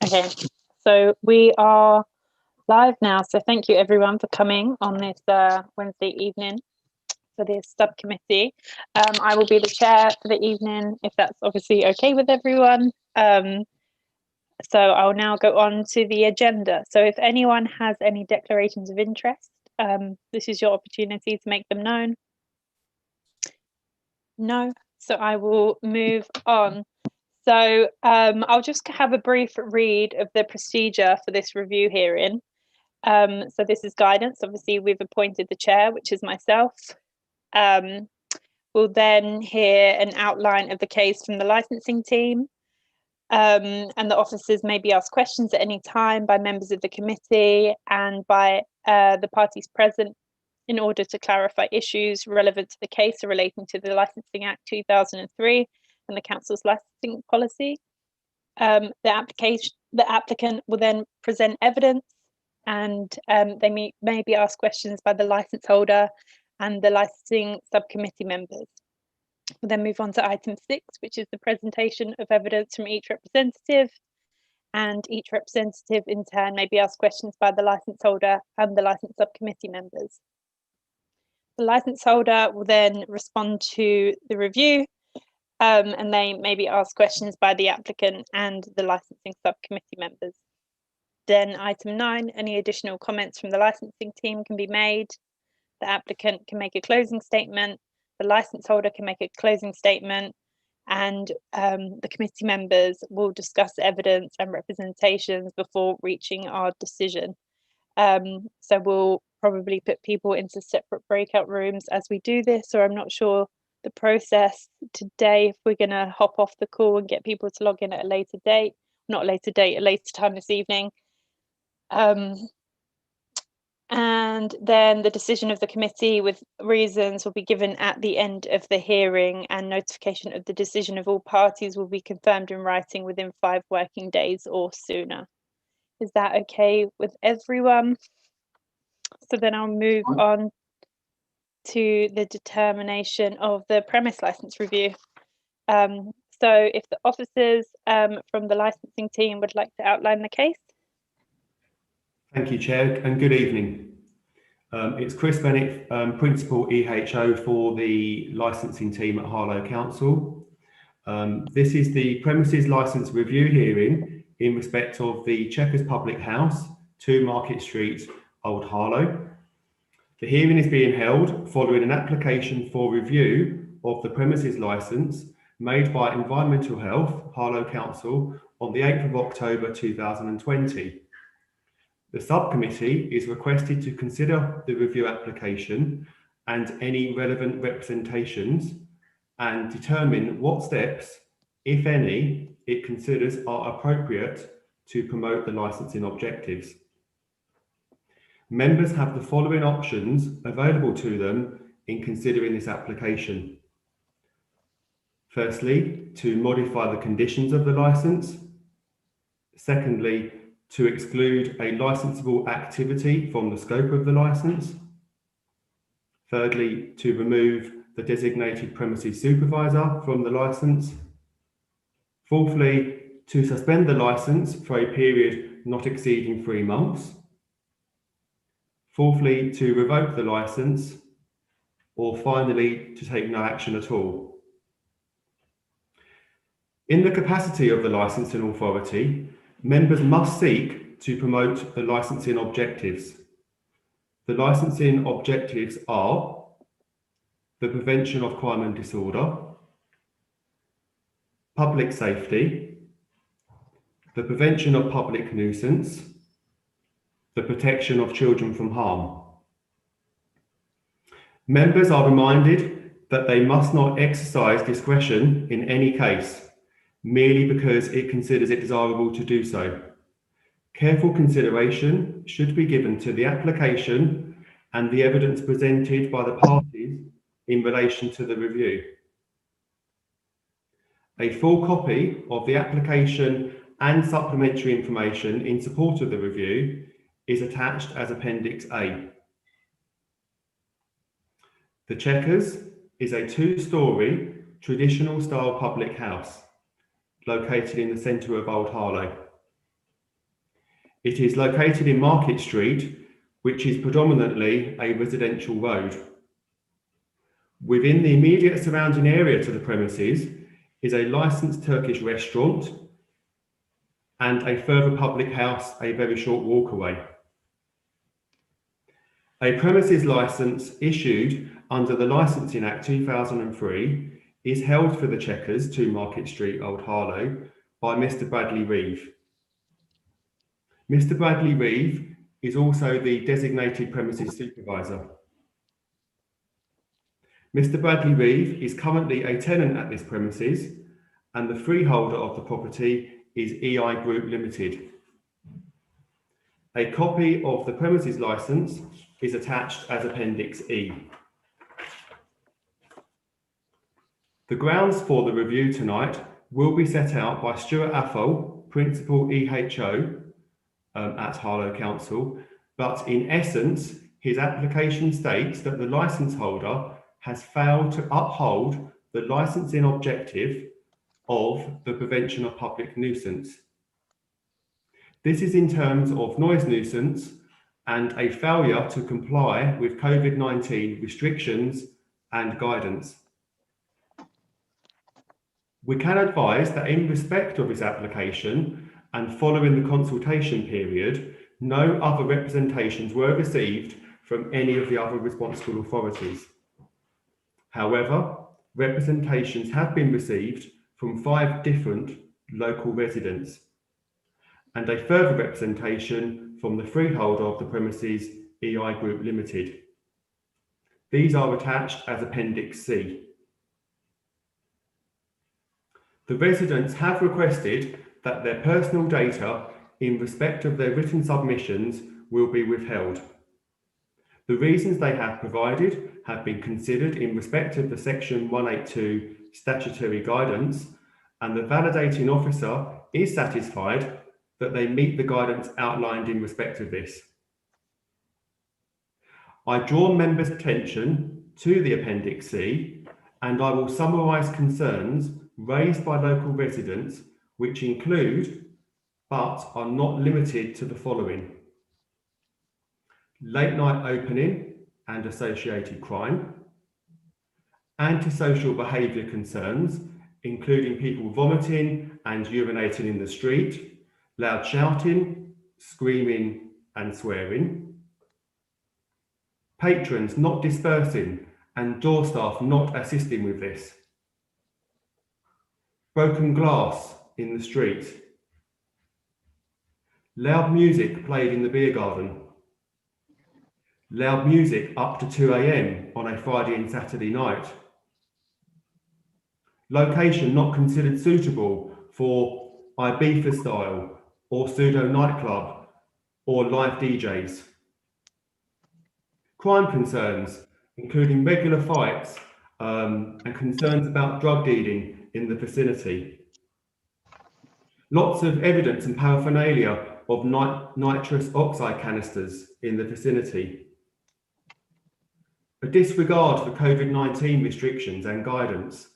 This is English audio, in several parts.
Okay, so we are live now. So thank you everyone for coming on this Wednesday evening for this subcommittee. I will be the chair for the evening, if that's obviously okay with everyone. So I'll now go on to the agenda. So if anyone has any declarations of interest, this is your opportunity to make them known. No, so I will move on. So I'll just have a brief read of the procedure for this review hearing. So this is guidance. Obviously, we've appointed the chair, which is myself. We'll then hear an outline of the case from the licensing team. And the officers may be asked questions at any time by members of the committee and by the parties present in order to clarify issues relevant to the case or relating to the Licensing Act 2003 and the Council's licensing policy. The applicant will then present evidence, and they may be asked questions by the license holder and the licensing subcommittee members. We'll then move on to item 6, which is the presentation of evidence from each representative, and each representative in turn may be asked questions by the license holder and the license subcommittee members. The license holder will then respond to the review, and they may be asked questions by the applicant and the licensing subcommittee members. Then item 9, any additional comments from the licensing team can be made. The applicant can make a closing statement, the license holder can make a closing statement, and the committee members will discuss evidence and representations before reaching our decision. So we'll probably put people into separate breakout rooms as we do this, or I'm not sure the process today, if we're going to hop off the call and get people to log in at a later date, not a later date, a later time this evening. And then the decision of the committee with reasons will be given at the end of the hearing, and notification of the decision of all parties will be confirmed in writing within 5 working days or sooner. Is that okay with everyone? So then I'll move on to the determination of the premise license review. So if the officers from the licensing team would like to outline the case. Thank you, Chair, and good evening. It's Chris Bennett, Principal EHO for the licensing team at Harlow Council. This is the premises licence review hearing in respect of the Chequers Public House, 2 Market Street, Old Harlow. The hearing is being held following an application for review of the premises licence made by Environmental Health, Harlow Council, on the 8th of October 2020. The subcommittee is requested to consider the review application and any relevant representations and determine what steps, if any, it considers are appropriate to promote the licensing objectives. Members have the following options available to them in considering this application. Firstly, to modify the conditions of the licence. Secondly, to exclude a licensable activity from the scope of the licence. Thirdly, to remove the designated premises supervisor from the licence. Fourthly, to suspend the licence for a period not exceeding 3 months. Fourthly, to revoke the licence. Or finally, to take no action at all. In the capacity of the licensing authority, members must seek to promote the licensing objectives. The licensing objectives are the prevention of crime and disorder, public safety, the prevention of public nuisance, the protection of children from harm. Members are reminded that they must not exercise discretion in any case, merely because it considers it desirable to do so. Careful consideration should be given to the application and the evidence presented by the parties in relation to the review. A full copy of the application and supplementary information in support of the review is attached as Appendix A. The Chequers is a 2-storey traditional style public house located in the centre of Old Harlow. It is located in Market Street, which is predominantly a residential road. Within the immediate surrounding area to the premises is a licensed Turkish restaurant and a further public house a very short walk away. A premises licence issued under the Licensing Act 2003 is held for the Chequers, 2 Market Street, Old Harlow, by Mr. Bradley Reeve. Mr. Bradley Reeve is also the designated premises supervisor. Mr. Bradley Reeve is currently a tenant at this premises, and the freeholder of the property is EI Group Limited. A copy of the premises licence is attached as Appendix E. The grounds for the review tonight will be set out by Stuart Athol, Principal EHO at Harlow Council, but in essence, his application states that the licence holder has failed to uphold the licensing objective of the prevention of public nuisance. This is in terms of noise nuisance and a failure to comply with COVID-19 restrictions and guidance. We can advise that in respect of this application and following the consultation period, no other representations were received from any of the other responsible authorities. However, representations have been received from 5 different local residents and a further representation from the freeholder of the premises, EI Group Limited. These are attached as Appendix C. The residents have requested that their personal data in respect of their written submissions will be withheld. The reasons they have provided have been considered in respect of the Section 182 statutory guidance, and the validating officer is satisfied that they meet the guidance outlined in respect of this. I draw members' attention to the Appendix C, and I will summarise concerns raised by local residents, which include, but are not limited to, the following: late night opening and associated crime, antisocial behaviour concerns, including people vomiting and urinating in the street, loud shouting, screaming and swearing, patrons not dispersing and door staff not assisting with this, broken glass in the street, loud music played in the beer garden, loud music up to 2 AM on a Friday and Saturday night, location not considered suitable for Ibiza style or pseudo nightclub or live DJs, crime concerns including regular fights and concerns about drug dealing in the vicinity, lots of evidence and paraphernalia of nitrous oxide canisters in the vicinity, a disregard for COVID-19 restrictions and guidance,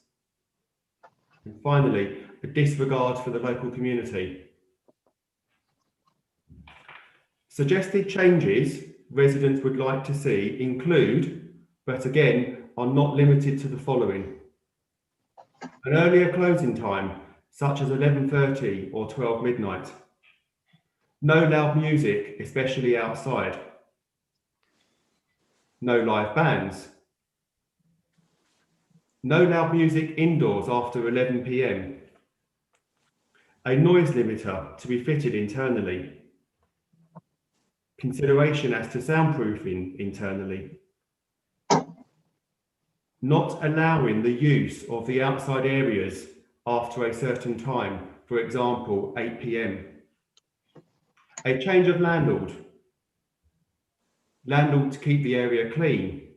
and finally, a disregard for the local community. Suggested changes residents would like to see include, but again, are not limited to, the following: an earlier closing time, such as 11:30 or 12 midnight. No loud music, especially outside. No live bands. No loud music indoors after 11 PM. A noise limiter to be fitted internally. Consideration as to soundproofing internally. Not allowing the use of the outside areas after a certain time, for example, 8 PM. A change of landlord. Landlord to keep the area clean.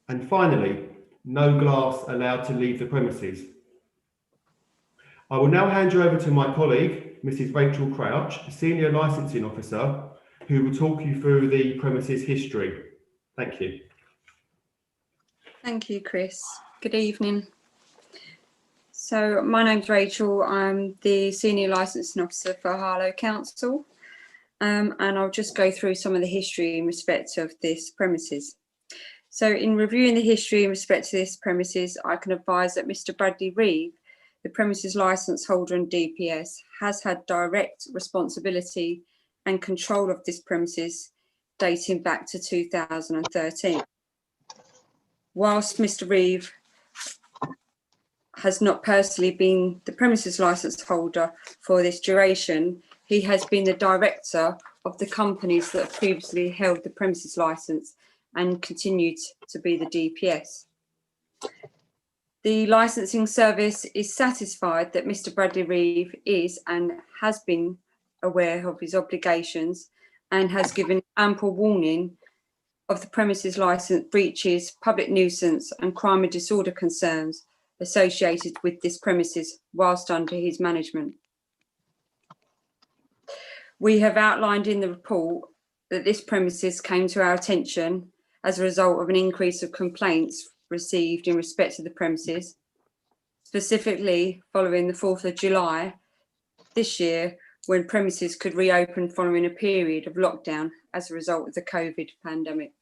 And finally, no glass allowed to leave the premises. I will now hand you over to my colleague, Mrs. Rachel Crouch, Senior Licensing Officer, who will talk you through the premises history. Thank you. Thank you, Chris. Good evening. So my name's Rachel. I'm the Senior Licensing Officer for Harlow Council, and I'll just go through some of the history in respect of this premises. So in reviewing the history in respect to this premises, I can advise that Mr. Bradley Reeve, the premises licence holder and DPS, has had direct responsibility and control of this premises dating back to 2013. Whilst Mr. Reeve has not personally been the premises licence holder for this duration, he has been the director of the companies that previously held the premises licence and continued to be the DPS. The licensing service is satisfied that Mr. Bradley Reeve is and has been aware of his obligations and has given ample warning of the premises licence breaches, public nuisance and crime and disorder concerns associated with this premises whilst under his management. We have outlined in the report that this premises came to our attention as a result of an increase of complaints received in respect to the premises, specifically following the 4th of July this year, when premises could reopen following a period of lockdown as a result of the COVID pandemic.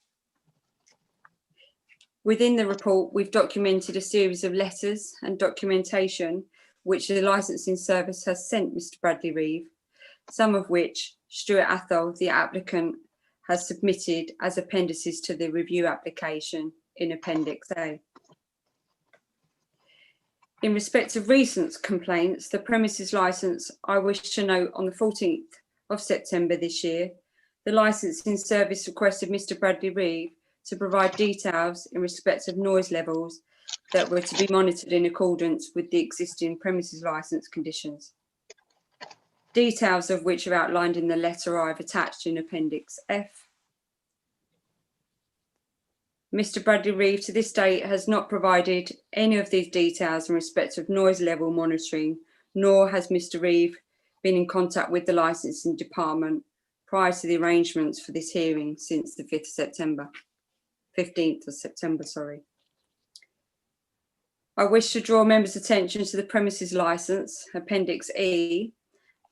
Within the report, we've documented a series of letters and documentation which the licensing service has sent Mr. Bradley Reeve, some of which Stuart Athol, the applicant, has submitted as appendices to the review application in Appendix A. In respect of recent complaints, the premises licence, I wish to note on the 14th of September this year, the licensing service requested Mr. Bradley Reeve to provide details in respect of noise levels that were to be monitored in accordance with the existing premises licence conditions. Details of which are outlined in the letter I've attached in Appendix F. Mr. Bradley Reeve to this date has not provided any of these details in respect of noise level monitoring, nor has Mr. Reeve been in contact with the licensing department prior to the arrangements for this hearing since the 15th of September, sorry. I wish to draw members' attention to the premises licence, Appendix E,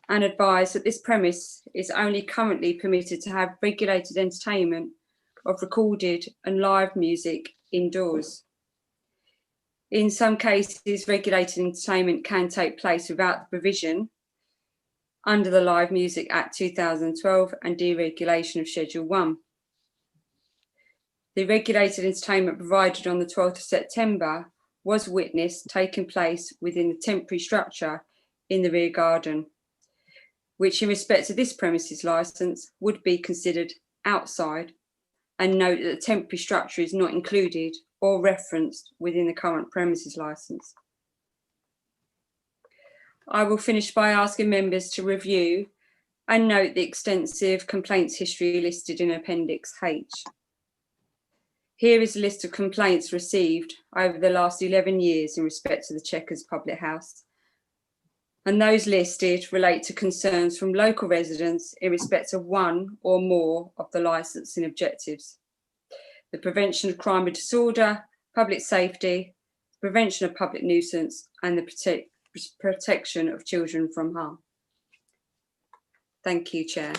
and advise that this premise is only currently permitted to have regulated entertainment of recorded and live music indoors. In some cases, regulated entertainment can take place without the provision under the Live Music Act 2012 and deregulation of Schedule 1. The regulated entertainment provided on the 12th of September was witnessed taking place within the temporary structure in the rear garden, which in respect to this premises licence would be considered outside, and note that the temporary structure is not included or referenced within the current premises licence. I will finish by asking members to review and note the extensive complaints history listed in Appendix H. Here is a list of complaints received over the last 11 years in respect to the Chequers public house. And those listed relate to concerns from local residents in respect of one or more of the licensing objectives: the prevention of crime and disorder, public safety, prevention of public nuisance, and the protection of children from harm. Thank you, Chair.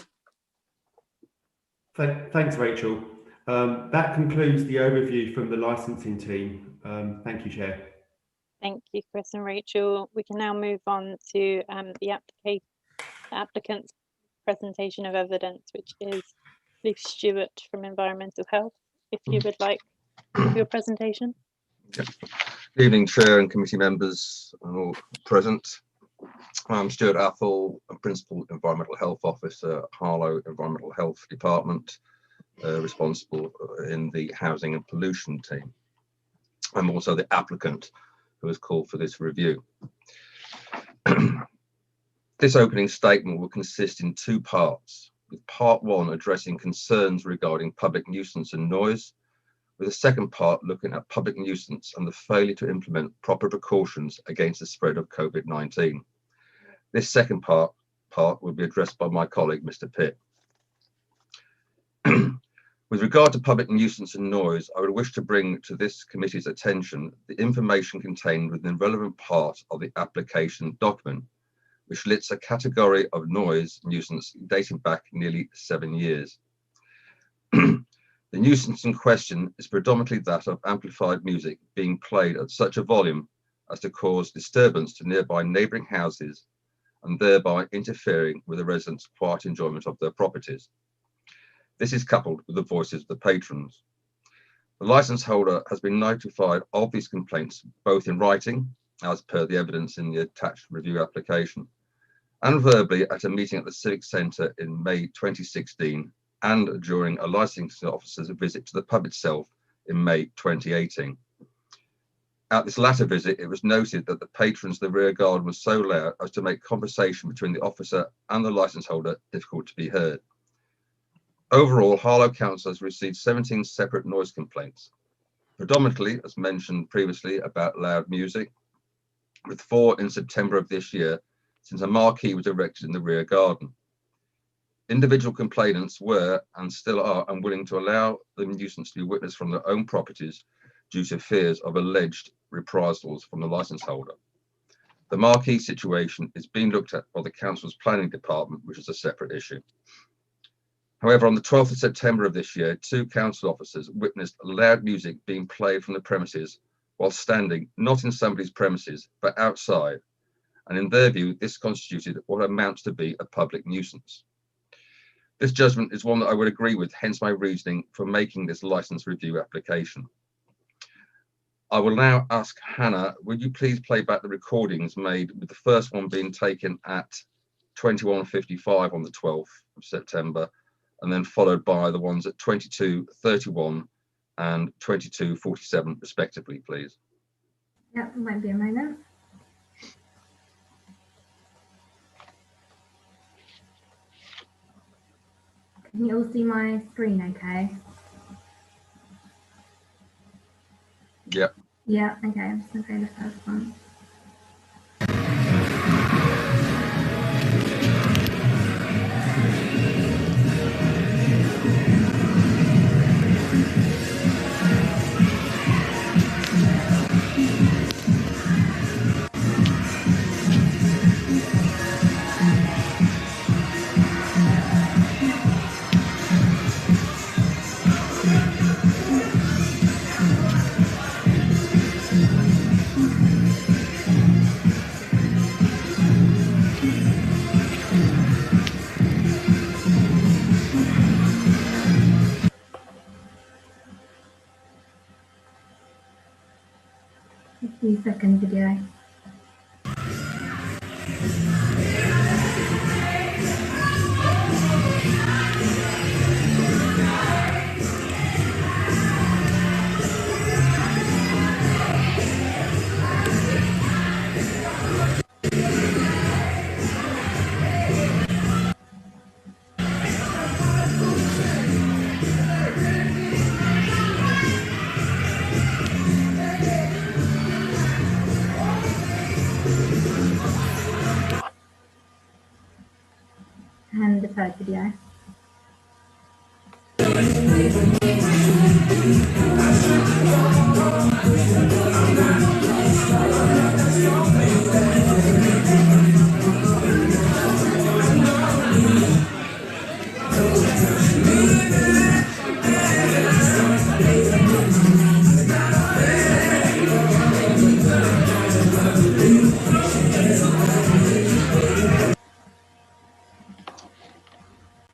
Thanks, Rachel. That concludes the overview from the licensing team. Thank you, Chair. Thank you, Chris and Rachel. We can now move on to the applicant's presentation of evidence, which is Luke Stewart from Environmental Health. If you would like your presentation. Good evening, Chair and committee members and all present. I'm Stuart Athol, I'm Principal Environmental Health Officer at Harlow Environmental Health Department, responsible in the Housing and Pollution team. I'm also the applicant who has called for this review. This opening statement will consist in two parts, with part one addressing concerns regarding public nuisance and noise, with the second part looking at public nuisance and the failure to implement proper precautions against the spread of COVID-19. This second part will be addressed by my colleague, Mr. Pitt. With regard to public nuisance and noise, I would wish to bring to this committee's attention the information contained within the relevant part of the application document, which lists a category of noise nuisance dating back nearly 7 years. The nuisance in question is predominantly that of amplified music being played at such a volume as to cause disturbance to nearby neighbouring houses and thereby interfering with the residents' quiet enjoyment of their properties. This is coupled with the voices of the patrons. The licence holder has been notified of these complaints both in writing, as per the evidence in the attached review application, and verbally at a meeting at the Civic Centre in May 2016 and during a licensing officer's visit to the pub itself in May 2018. At this latter visit, it was noted that the patrons of the rear garden were so loud as to make conversation between the officer and the licence holder difficult to be heard. Overall, Harlow Council has received 17 separate noise complaints, predominantly, as mentioned previously, about loud music, with 4 in September of this year, since a marquee was erected in the rear garden. Individual complainants were and still are unwilling to allow the nuisance to be witnessed from their own properties due to fears of alleged reprisals from the licence holder. The marquee situation is being looked at by the council's planning department, which is a separate issue. However, on the 12th of September of this year, 2 council officers witnessed loud music being played from the premises while standing not in somebody's premises, but outside. And in their view, this constituted what amounts to be a public nuisance. This judgment is one that I would agree with, hence my reasoning for making this licence review application. I will now ask Hannah, would you please play back the recordings made, with the first one being taken at 21:55 on the 12th of September, and then followed by the ones at 22:31 and 22:47 respectively, please. Yeah, might be a moment. Can you all see my screen okay? Yep. Yeah, okay, I'm just going to play the first one. A few second video. And the third video.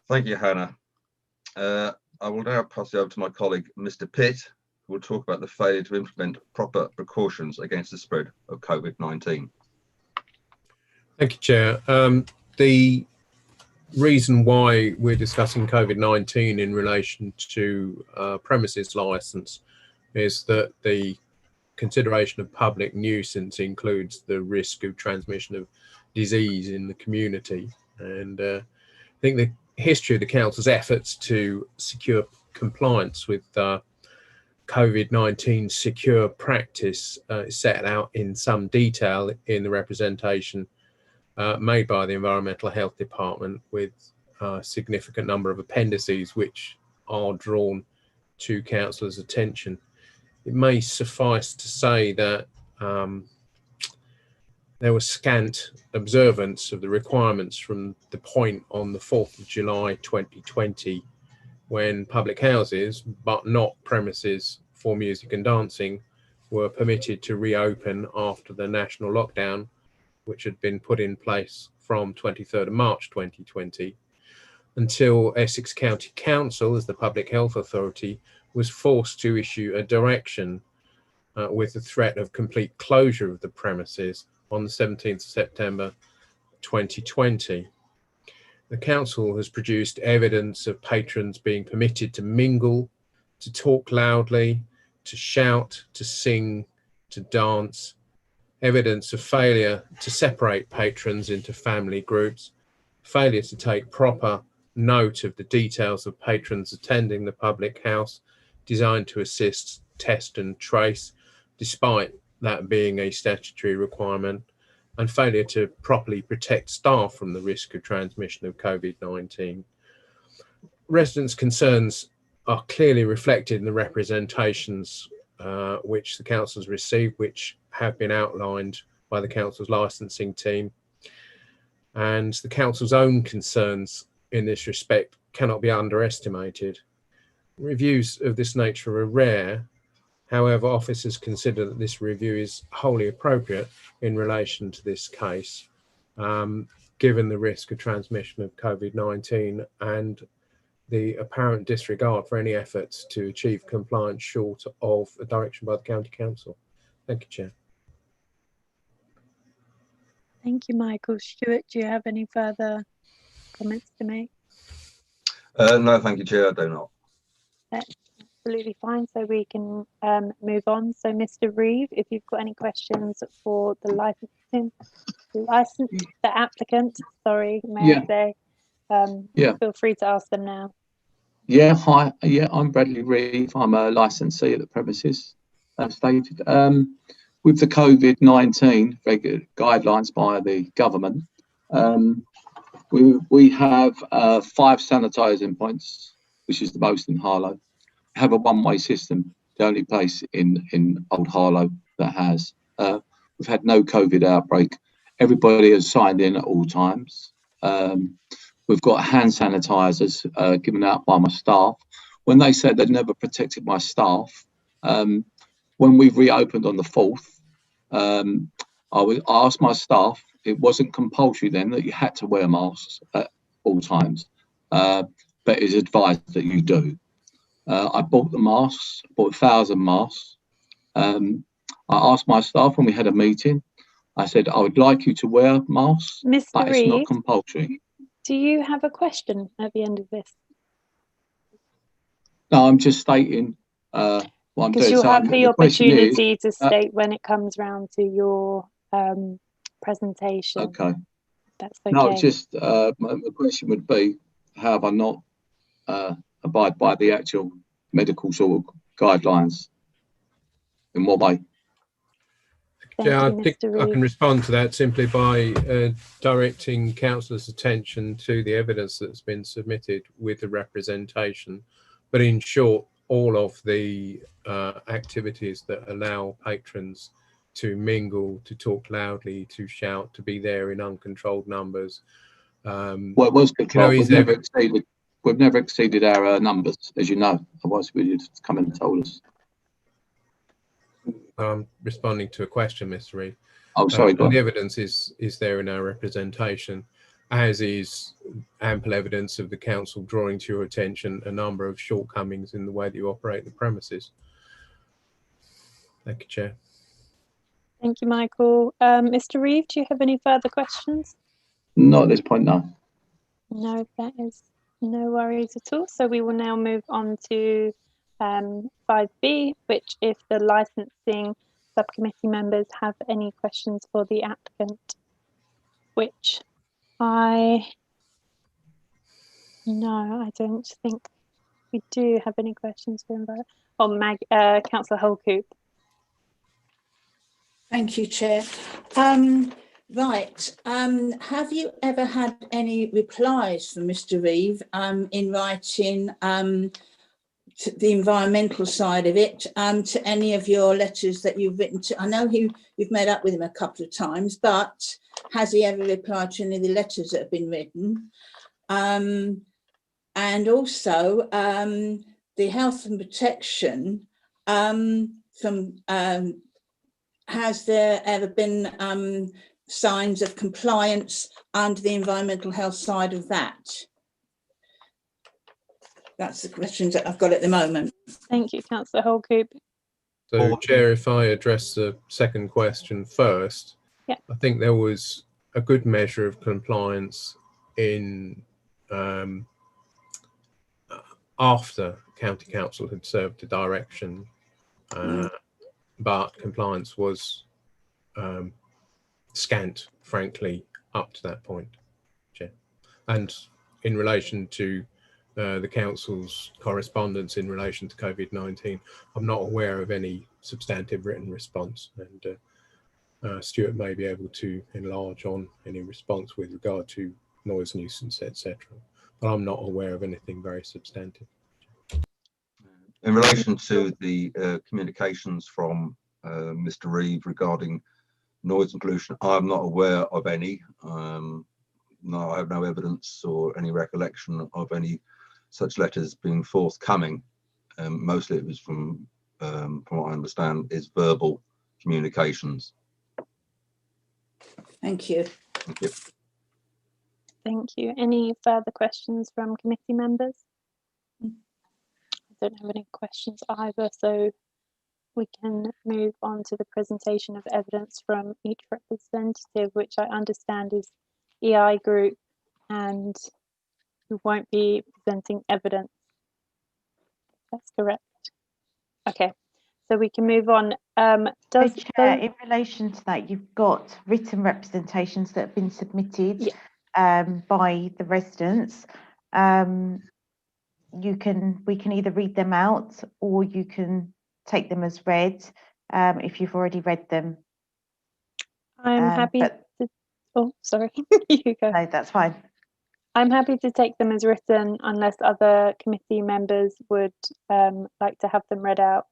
Thank you, Hannah. I will now pass you over to my colleague, Mr. Pitt, who will talk about the failure to implement proper precautions against the spread of COVID-19. Thank you, Chair. The reason why we're discussing COVID-19 in relation to premises licence is that the consideration of public nuisance includes the risk of transmission of disease in the community. And I think the history of the council's efforts to secure compliance with COVID-19 secure practice is set out in some detail in the representation made by the Environmental Health Department, with a significant number of appendices which are drawn to councillors' attention. It may suffice to say that there was scant observance of the requirements from the point on the 4th of July 2020, when public houses, but not premises for music and dancing, were permitted to reopen after the national lockdown, which had been put in place from 23rd of March 2020, until Essex County Council, as the public health authority, was forced to issue a direction with the threat of complete closure of the premises on the 17th of September 2020. The council has produced evidence of patrons being permitted to mingle, to talk loudly, to shout, to sing, to dance, evidence of failure to separate patrons into family groups, failure to take proper note of the details of patrons attending the public house designed to assist, test and trace, despite that being a statutory requirement, and failure to properly protect staff from the risk of transmission of COVID-19. Residents' concerns are clearly reflected in the representations which the council has received, which have been outlined by the council's licensing team. And the council's own concerns in this respect cannot be underestimated. Reviews of this nature are rare. However, officers consider that this review is wholly appropriate in relation to this case, given the risk of transmission of COVID-19 and the apparent disregard for any efforts to achieve compliance short of a direction by the County Council. Thank you, Chair. Thank you, Michael. Stuart, do you have any further comments to make? No, thank you, Chair. I do not. That's absolutely fine. So we can move on. So, Mr. Reeve, if you've got any questions for the the applicant, sorry, may I say, feel free to ask them now. Yeah, hi. Yeah, I'm Bradley Reeve. I'm a licensee at the premises, as stated. With the COVID-19 guidelines by the government, we have 5 sanitising points, which is the most in Harlow. We have a one-way system, the only place in Old Harlow that has. We've had no COVID outbreak. Everybody has signed in at all times. We've got hand sanitisers given out by my staff. When they said they'd never protected my staff, when we reopened on the 4th, I asked my staff, it wasn't compulsory then that you had to wear masks at all times, but it's advised that you do. I bought the masks, bought 1,000 masks. I asked my staff when we had a meeting, I said, I would like you to wear masks, Mr. but it's Reeve, not compulsory. do you have a question at the end of this? No, I'm just stating what I'm doing. Because you'll have the opportunity to is, state when it comes round to your presentation. Okay. That's okay. No, it's just my question would be, how have I not abide by the actual medical sort of guidelines? In what way? Yeah, I think I can respond to that simply by directing councillors' attention to the evidence that's been submitted with the representation. But in short, all of the activities that allow patrons to mingle, to talk loudly, to shout, to be there in uncontrolled numbers. Well, it was controlled. We've never exceeded our numbers, as you know. Otherwise, we'd come and told us. I'm responding to a question, Mr. Reeve. Oh, sorry. The evidence is there in our representation, as is ample evidence of the council drawing to your attention a number of shortcomings in the way that you operate the premises. Thank you, Chair. Thank you, Michael. Mr. Reeve, do you have any further questions? Not at this point, no. No, that is no worries at all. So we will now move on to 5B, which if the licensing subcommittee members have any questions for the applicant, which I don't think we do have any questions for him. Councillor Holcoop. Thank you, Chair. Right. Have you ever had any replies from Mr. Reeve in writing to the environmental side of it, to any of your letters that you've written to? I know you've met up with him a couple of times, but has he ever replied to any of the letters that have been written? And also the health and protection, has there ever been signs of compliance under the environmental health side of that? That's the questions that I've got at the moment. Thank you, Councillor Holcoop. So, Chair, if I address the second question first, yeah. I think there was a good measure of compliance in after County Council had served the direction, but compliance was scant, frankly, up to that point, Chair. And in relation to the Council's correspondence in relation to COVID-19, I'm not aware of any substantive written response, and Stuart may be able to enlarge on any response with regard to noise nuisance, etc. But I'm not aware of anything very substantive. In relation to the communications from Mr. Reeve regarding noise and pollution, I'm not aware of any. No, I have no evidence or any recollection of any such letters being forthcoming. Mostly it was from what I understand, is verbal communications. Thank you. Thank you. Thank you. Any further questions from committee members? I don't have any questions either, so we can move on to the presentation of evidence from each representative, which I understand is EI Group, and who won't be presenting evidence. That's correct. Okay, so we can move on. Chair, in relation to that, you've got written representations that have been submitted by the residents. We can either read them out or you can take them as read if you've already read them. I'm happy to, oh, sorry, you go. No, that's fine. I'm happy to take them as written unless other committee members would like to have them read out.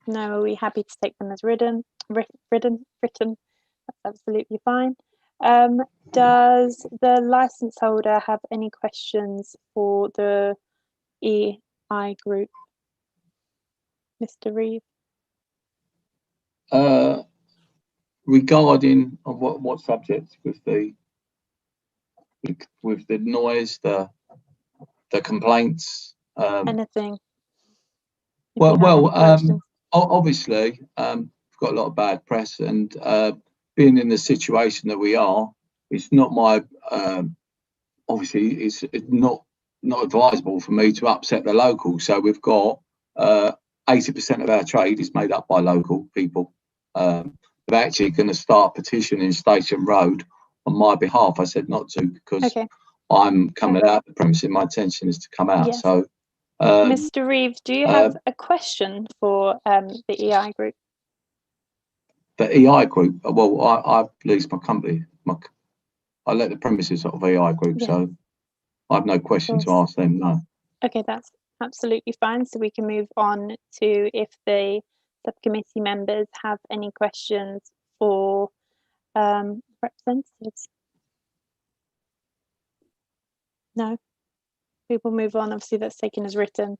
No, are we happy to take them as written? That's absolutely fine. Does the license holder have any questions for the EI Group? Mr. Reeve? Regarding what subject? With the noise, the complaints, anything? Obviously, we've got a lot of bad press, and being in the situation that we are, it's not my obviously it's not advisable for me to upset the locals. So we've got 80% of our trade is made up by local people. They're actually going to start petitioning Station Road on my behalf. I said not to because I'm coming out of the premises. My intention is to come out. Yes. So, Mr. Reeve, do you have a question for the EI Group? The EI Group. Well, I've leased my company. I let the premises of EI Group, so I have no question to ask them. No. Okay, that's absolutely fine. So we can move on to if the subcommittee members have any questions for representatives. No, we will move on. Obviously, that's taken as written.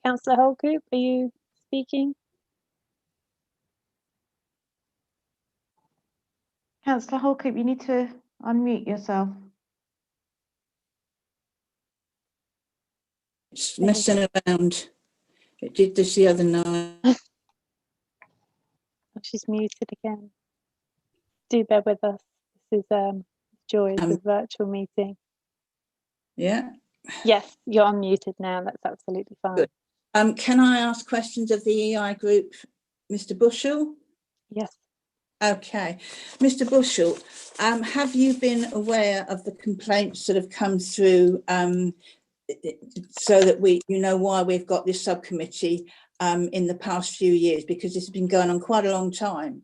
Councillor Holcoop, are you speaking? Councillor Holcoop, you need to unmute yourself. It's messing around. It did this the other night. Oh, she's muted again. Do bear with us. This is joys of virtual meeting. Yeah. Yes, you're unmuted now. That's absolutely fine. Good. Can I ask questions of the EI Group, Mr. Bushell? Yes. Okay, Mr. Bushell, have you been aware of the complaints that have come through so that you know why we've got this subcommittee in the past few years, because this has been going on quite a long time.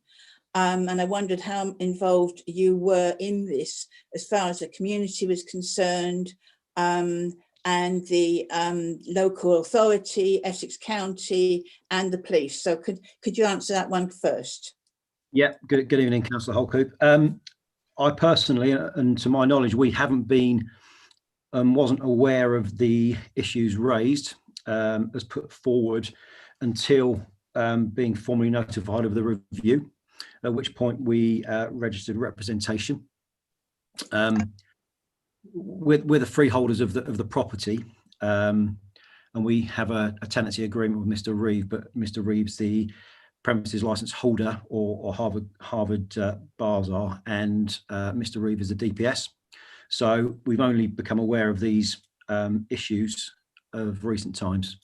and I wondered how involved you were in this as far as the community was concerned, and the local authority, Essex County, and the police. So could you answer that one first? Yeah, good evening, Councillor Holcoop. I personally, and to my knowledge, we haven't been, wasn't aware of the issues raised as put forward until being formally notified of the review, at which point we registered representation. We're the freeholders of the property, and we have a tenancy agreement with Mr. Reeve, but Mr. Reeve's the premises license holder, or Harvard bars are, and Mr. Reeve is the DPS. So we've only become aware of these issues of recent times.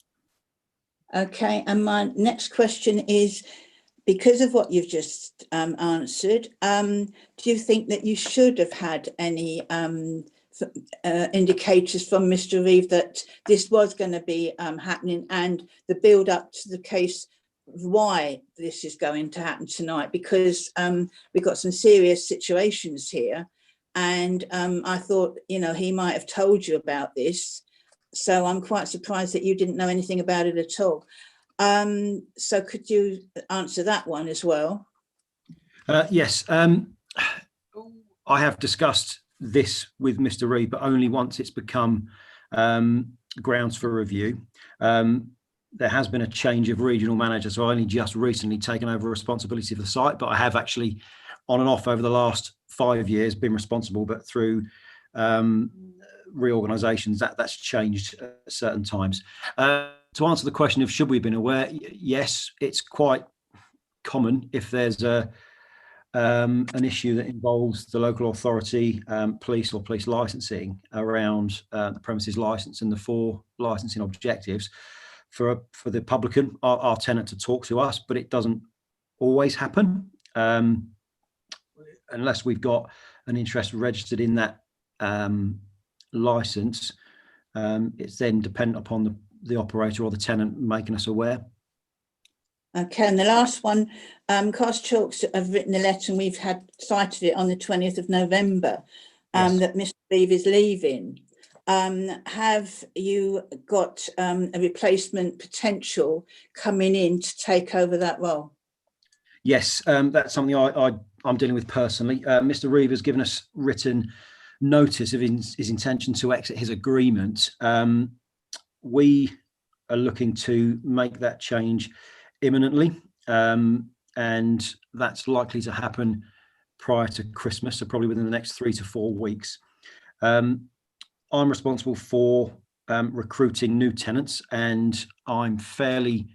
Okay, and my next question is, because of what you've just answered, do you think that you should have had any indicators from Mr. Reeve that this was going to be happening, and the build up to the case, why this is going to happen tonight? Because we've got some serious situations here, and I thought, you know, he might have told you about this. So I'm quite surprised that you didn't know anything about it at all. So could you answer that one as well? Yes, I have discussed this with Mr. Reeve, but only once it's become grounds for review. There has been a change of regional manager, so I only just recently taken over responsibility for the site, but I have actually on and off over the last 5 years been responsible, but through reorganisations that's changed at certain times. To answer the question of should we have been aware, yes, it's quite common if there's an issue that involves the local authority, police or police licensing around the premises licence and the 4 licensing objectives for the publican, our tenant, to talk to us, but it doesn't always happen unless we've got an interest registered in that licence. It's then dependent upon the operator or the tenant making us aware. Okay, and the last one, Cast Chalks have written a letter, and we've had cited it on the 20th of November, Yes. that Mr. Reeve is leaving. Have you got a replacement potential coming in to take over that role? Yes, that's something I'm dealing with personally. Mr. Reeve has given us written notice of his intention to exit his agreement. We are looking to make that change imminently, and that's likely to happen prior to Christmas, so probably within the next 3 to 4 weeks. I'm responsible for recruiting new tenants, and I'm fairly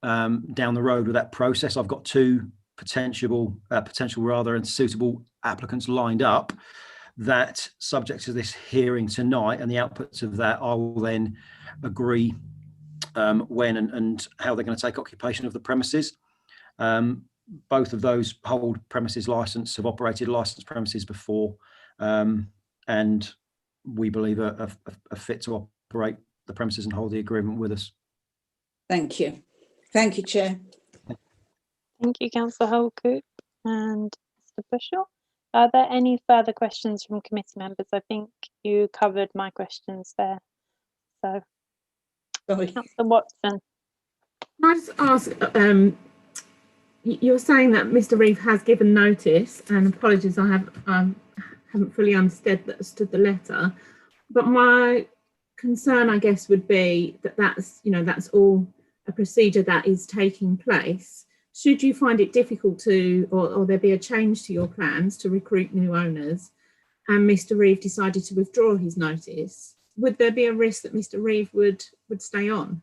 down the road with that process. I've got 2 potential and suitable applicants lined up that, subject to this hearing tonight and the outputs of that, I will then agree when and how they're going to take occupation of the premises. Both of those hold premises license, have operated licensed premises before, and we believe are fit to operate the premises and hold the agreement with us. Thank you. Thank you, Chair. Thank you, Councillor Holcoop and Mr. Bushell. Are there any further questions from committee members? I think you covered my questions there. So, Sorry. Councillor Watson. Can I just ask, you're saying that Mr. Reeve has given notice, and apologies, I haven't fully understood the letter, but my concern, I guess, would be that that's all a procedure that is taking place. Should you find it difficult to, or there be a change to your plans to recruit new owners, and Mr. Reeve decided to withdraw his notice, would there be a risk that Mr. Reeve would stay on?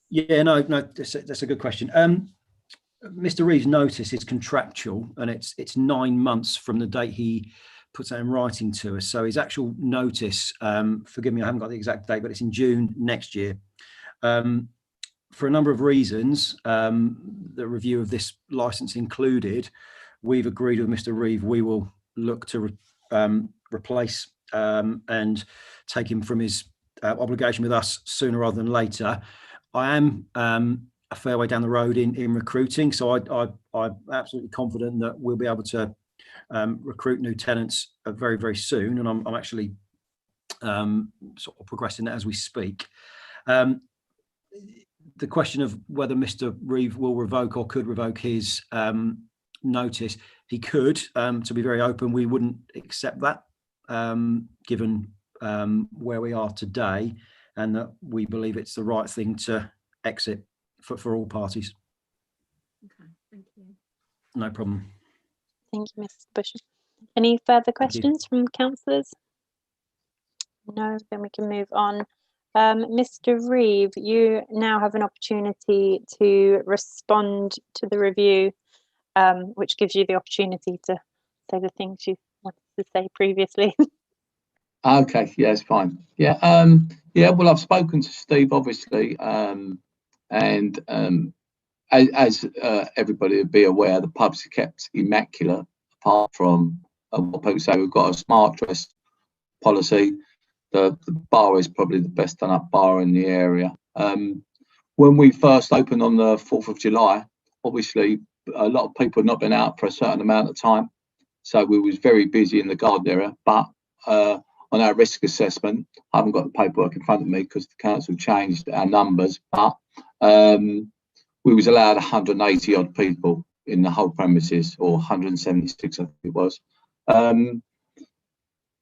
Yeah, no, that's a good question. Mr. Reeve's notice is contractual, and it's 9 months from the date he puts that in writing to us. So his actual notice, forgive me, I haven't got the exact date, but it's in June next year. For a number of reasons, the review of this licence included, we've agreed with Mr. Reeve we will look to replace and take him from his obligation with us sooner rather than later. I am a fair way down the road in recruiting. So I'm absolutely confident that we'll be able to recruit new tenants very, very soon. And I'm actually sort of progressing that as we speak. The question of whether Mr. Reeve will revoke or could revoke his notice, he could. To be very open, we wouldn't accept that, given where we are today, and that we believe it's the right thing to exit for all parties. Okay, thank you. No problem. Thank you, Mrs. Bush. Any further questions from councillors? No, then we can move on. Mr. Reeve, you now have an opportunity to respond to the review, which gives you the opportunity to say the things you wanted to say previously. Okay, yeah, it's fine. Yeah, yeah. Well, I've spoken to Steve, obviously, and as everybody would be aware, the pubs are kept immaculate. Apart from what people say, we've got a smart dress policy. The bar is probably the best done up bar in the area. When we first opened on the 4th of July, obviously a lot of people had not been out for a certain amount of time, so we was very busy in the garden area. But on our risk assessment, I haven't got the paperwork in front of me because the council changed our numbers, but we was allowed 180 odd people in the whole premises, or 176 I think it was.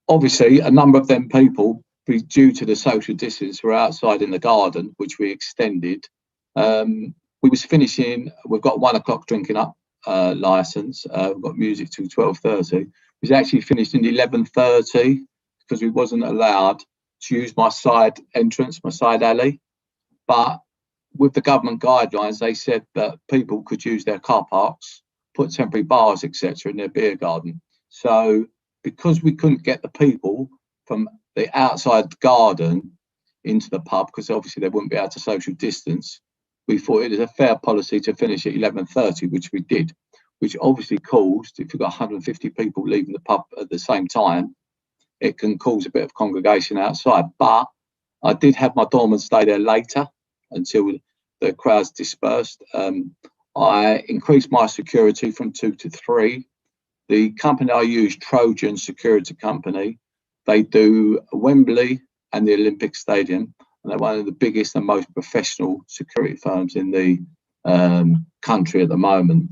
Obviously, a number of them people, due to the social distance, were outside in the garden, which we extended. We was finishing, we've got 1 o'clock drinking up licence. We've got music till 12:30. We was actually finished in 11:30 because we wasn't allowed to use my side entrance, my side alley. But with the government guidelines, they said that people could use their car parks, put temporary bars, etc., in their beer garden. So because we couldn't get the people from the outside garden into the pub, because obviously they wouldn't be able to social distance, we thought it was a fair policy to finish at 11:30, which we did, which obviously caused, if you've got 150 people leaving the pub at the same time, it can cause a bit of congregation outside. But I did have my doorman stay there later until the crowds dispersed. I increased my security from 2 to 3. The company I use, Trojan Security Company, they do Wembley and the Olympic Stadium, and they're one of the biggest and most professional security firms in the country at the moment.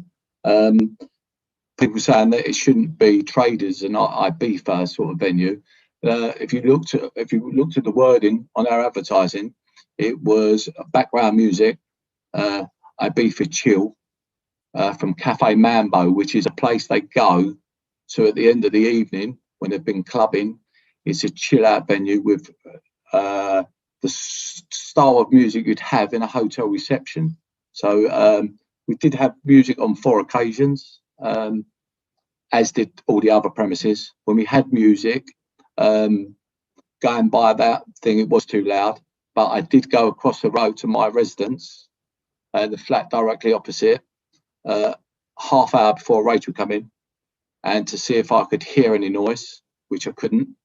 People saying that it shouldn't be traders and not IB first sort of venue. If you looked at the wording on our advertising, it was background music, IB for chill, from Cafe Mambo, which is a place they go to at the end of the evening when they've been clubbing. It's a chill out venue with the style of music you'd have in a hotel reception. So we did have music on 4 occasions, as did all the other premises. When we had music, going by that thing, it was too loud, but I did go across the road to my residence, the flat directly opposite, half hour before Rachel come in, and to see if I could hear any noise, which I couldn't.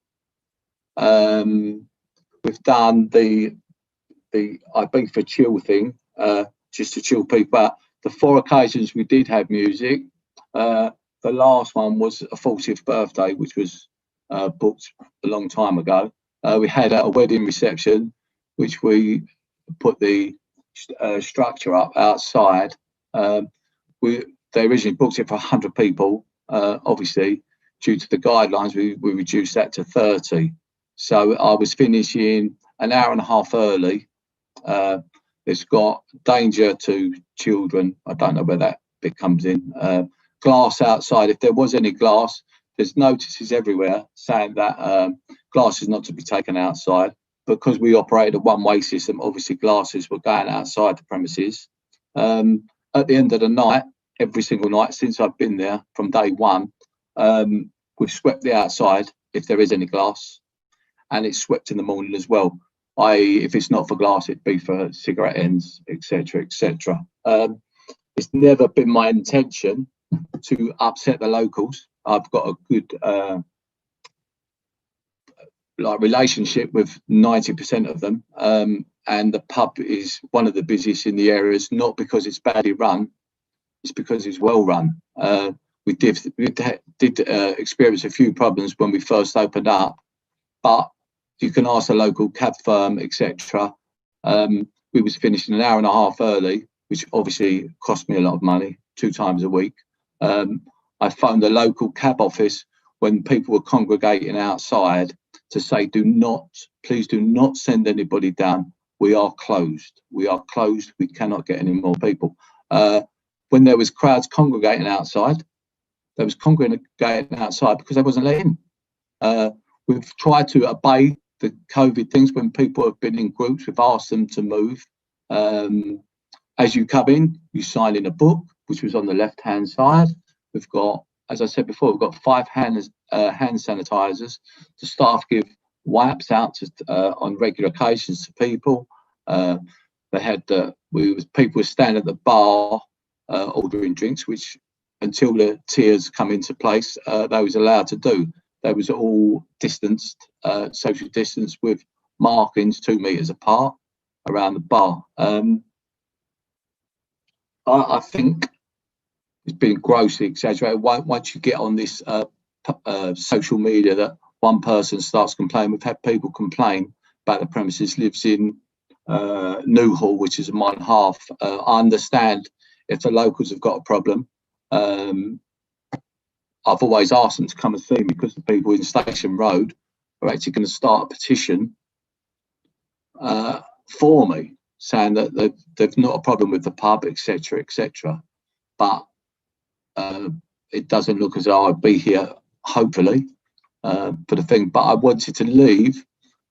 We've done the IB for chill thing, just to chill people out. The 4 occasions we did have music, the last one was a 40th birthday, which was booked a long time ago. We had a wedding reception, which we put the structure up outside. They originally booked it for 100 people. Obviously, due to the guidelines, we reduced that to 30. So I was finishing an hour and a half early. It's got danger to children. I don't know where that bit comes in. Glass outside, if there was any glass, there's notices everywhere saying that glass is not to be taken outside. Because we operated a one-way system, obviously glasses were going outside the premises. At the end of the night, every single night since I've been there from day one, we've swept the outside if there is any glass, and it's swept in the morning as well. If it's not for glass, it'd be for cigarette ends, etc., etc. It's never been my intention to upset the locals. I've got a good like relationship with 90% of them, and the pub is one of the busiest in the areas, not because it's badly run, it's because it's well run. We did experience a few problems when we first opened up, but you can ask a local cab firm, etc. We was finishing an hour and a half early, which obviously cost me a lot of money, 2 times a week. I phoned the local cab office when people were congregating outside to say, please do not send anybody down. We are closed. We are closed. We cannot get any more people. When there was crowds congregating outside, because they wasn't let in. We've tried to obey the COVID things when people have been in groups. We've asked them to move. As you come in, you sign in a book, which was on the left-hand side. We've got, as I said before, we've got 5 hand sanitizers. The staff give wipes out on regular occasions to people. They had people were standing at the bar ordering drinks, which until the tiers come into place, they was allowed to do. They was all distanced, social distance, with markings 2 meters apart around the bar. I think it's been grossly exaggerated. Once you get on this social media that one person starts complaining, we've had people complain about the premises, lives in Newhall, which is a mile and a half. I understand if the locals have got a problem. I've always asked them to come and see me, because the people in Station Road are actually going to start a petition for me, saying that they've not a problem with the pub, etc., etc. But it doesn't look as though I'd be here, hopefully, for the thing. But I wanted to leave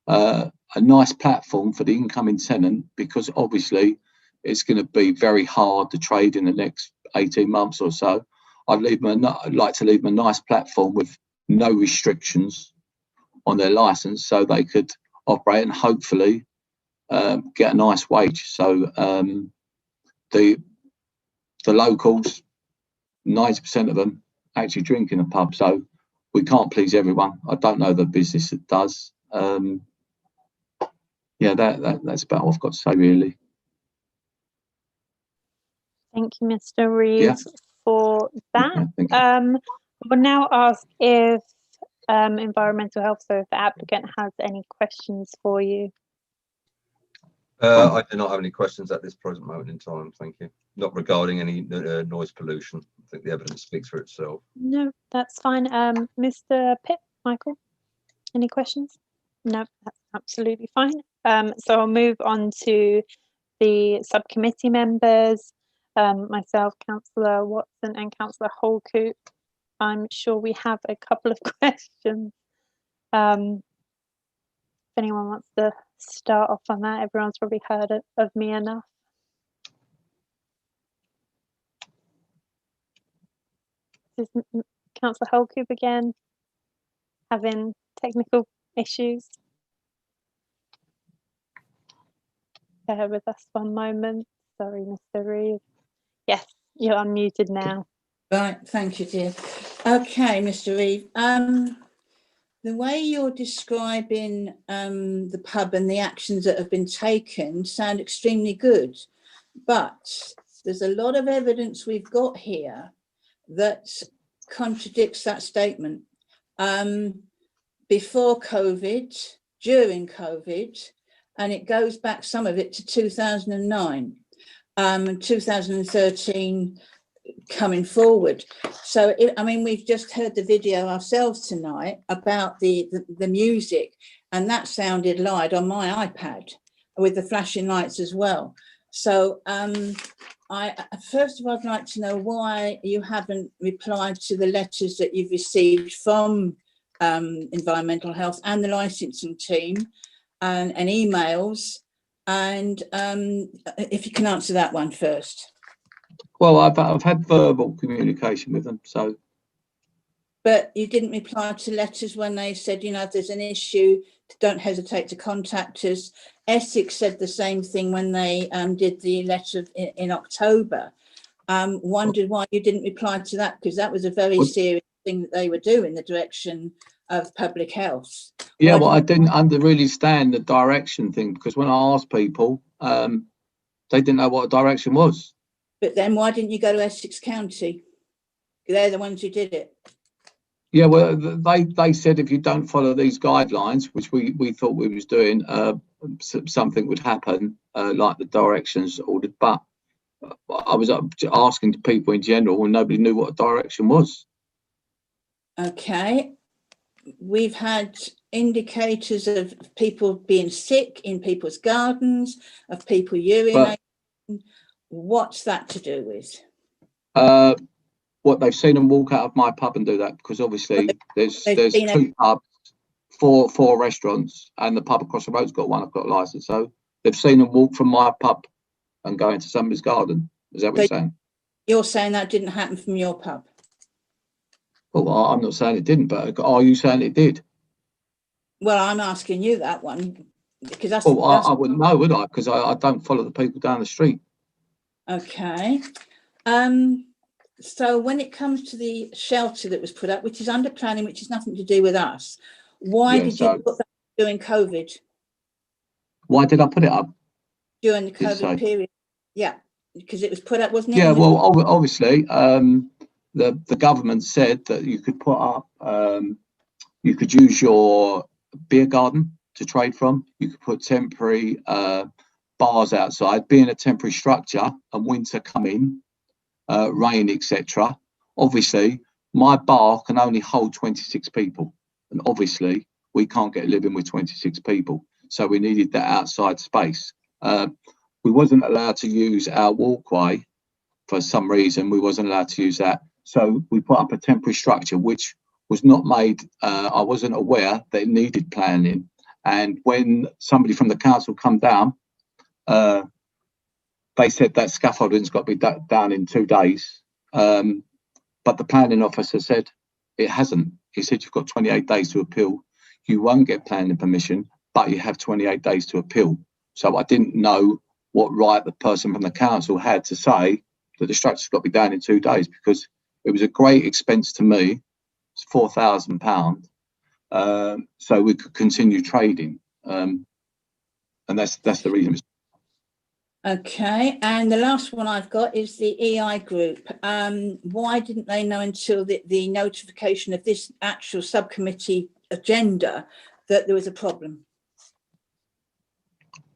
a nice platform for the incoming tenant, because obviously it's going to be very hard to trade in the next 18 months or so. I'd like to leave them a nice platform with no restrictions on their license, so they could operate and hopefully get a nice wage. So the locals, 90% of them actually drink in a pub, so we can't please everyone. I don't know the business that does. Yeah, that's about all I've got to say, really. Thank you, Mr. Reeves, for that. We'll now ask if environmental health, so if the applicant has any questions for you. I do not have any questions at this present moment in time, thank you. Not regarding any noise pollution. I think the evidence speaks for itself. No, that's fine. Mr. Pitt, Michael, any questions? No, that's absolutely fine. So I'll move on to the subcommittee members. Myself, Councillor Watson and Councillor Holcoop. I'm sure we have a couple of questions. If anyone wants to start off on that, everyone's probably heard of me enough. This is Councillor Holcoop again, having technical issues. Bear with us one moment. Sorry, Mr. Reeves. Yes, you're unmuted now. Right, thank you, dear. Okay, Mr. Reeve. The way you're describing the pub and the actions that have been taken sound extremely good, but there's a lot of evidence we've got here that contradicts that statement. Before COVID, during COVID, and it goes back, some of it, to 2009 and 2013 coming forward. So I mean, we've just heard the video ourselves tonight about the music, and that sounded live on my iPad with the flashing lights as well. So first of all, I'd like to know why you haven't replied to the letters that you've received from environmental health and the licensing team, and emails, and if you can answer that one first. Well, I've had verbal communication with them, so. But you didn't reply to letters when they said, you know, if there's an issue, don't hesitate to contact us. Essex said the same thing when they did the letter in October. Wondered why you didn't reply to that, because that was a very serious thing that they were doing, the direction of public health. Yeah, Why well, I didn't- didn't understand the direction thing, because when I asked people, they didn't know what a direction was. But then why didn't you go to Essex County? They're the ones who did it. Yeah, well, they said if you don't follow these guidelines, which we thought we was doing, something would happen, like the directions ordered. But I was asking people in general, and nobody knew what a direction was. Okay. We've had indicators of people being sick in people's gardens, of people urinating. What's that to do with? What they've seen them walk out of my pub and do that, because obviously there's They've seen two pubs, four restaurants, and the pub across the road's got one. I've got a license, so they've seen them walk from my pub and go into somebody's garden. Is that what you're saying? You're saying that didn't happen from your pub? Well, I'm not saying it didn't, but are you saying it did? Well, I'm asking you that one because that's. Well, I wouldn't know, would I? Because I don't follow the people down the street. Okay. So when it comes to the shelter that was put up, which is under planning, which has nothing to do with us, why did you put that during COVID? Why did I put it up? During the COVID period? Yeah, because it was put up, wasn't it? Yeah, well, obviously, the government said that you could put up, you could use your beer garden to trade from. You could put temporary bars outside, being a temporary structure, and winter come in, rain, etc. Obviously, my bar can only hold 26 people, and obviously we can't get living with 26 people, so we needed that outside space. We wasn't allowed to use our walkway for some reason. We wasn't allowed to use that, so we put up a temporary structure which was not made. I wasn't aware that it needed planning, and when somebody from the council come down, they said that scaffolding's got to be down in 2 days, but the planning officer said it hasn't. He said you've got 28 days to appeal. You won't get planning permission, but you have 28 days to appeal. So I didn't know what right the person from the council had to say that the structure's got to be down in 2 days, because it was a great expense to me. It's £4,000, so we could continue trading, and that's the reason. Okay, and the last one I've got is the EI group. Why didn't they know until the notification of this actual subcommittee agenda that there was a problem?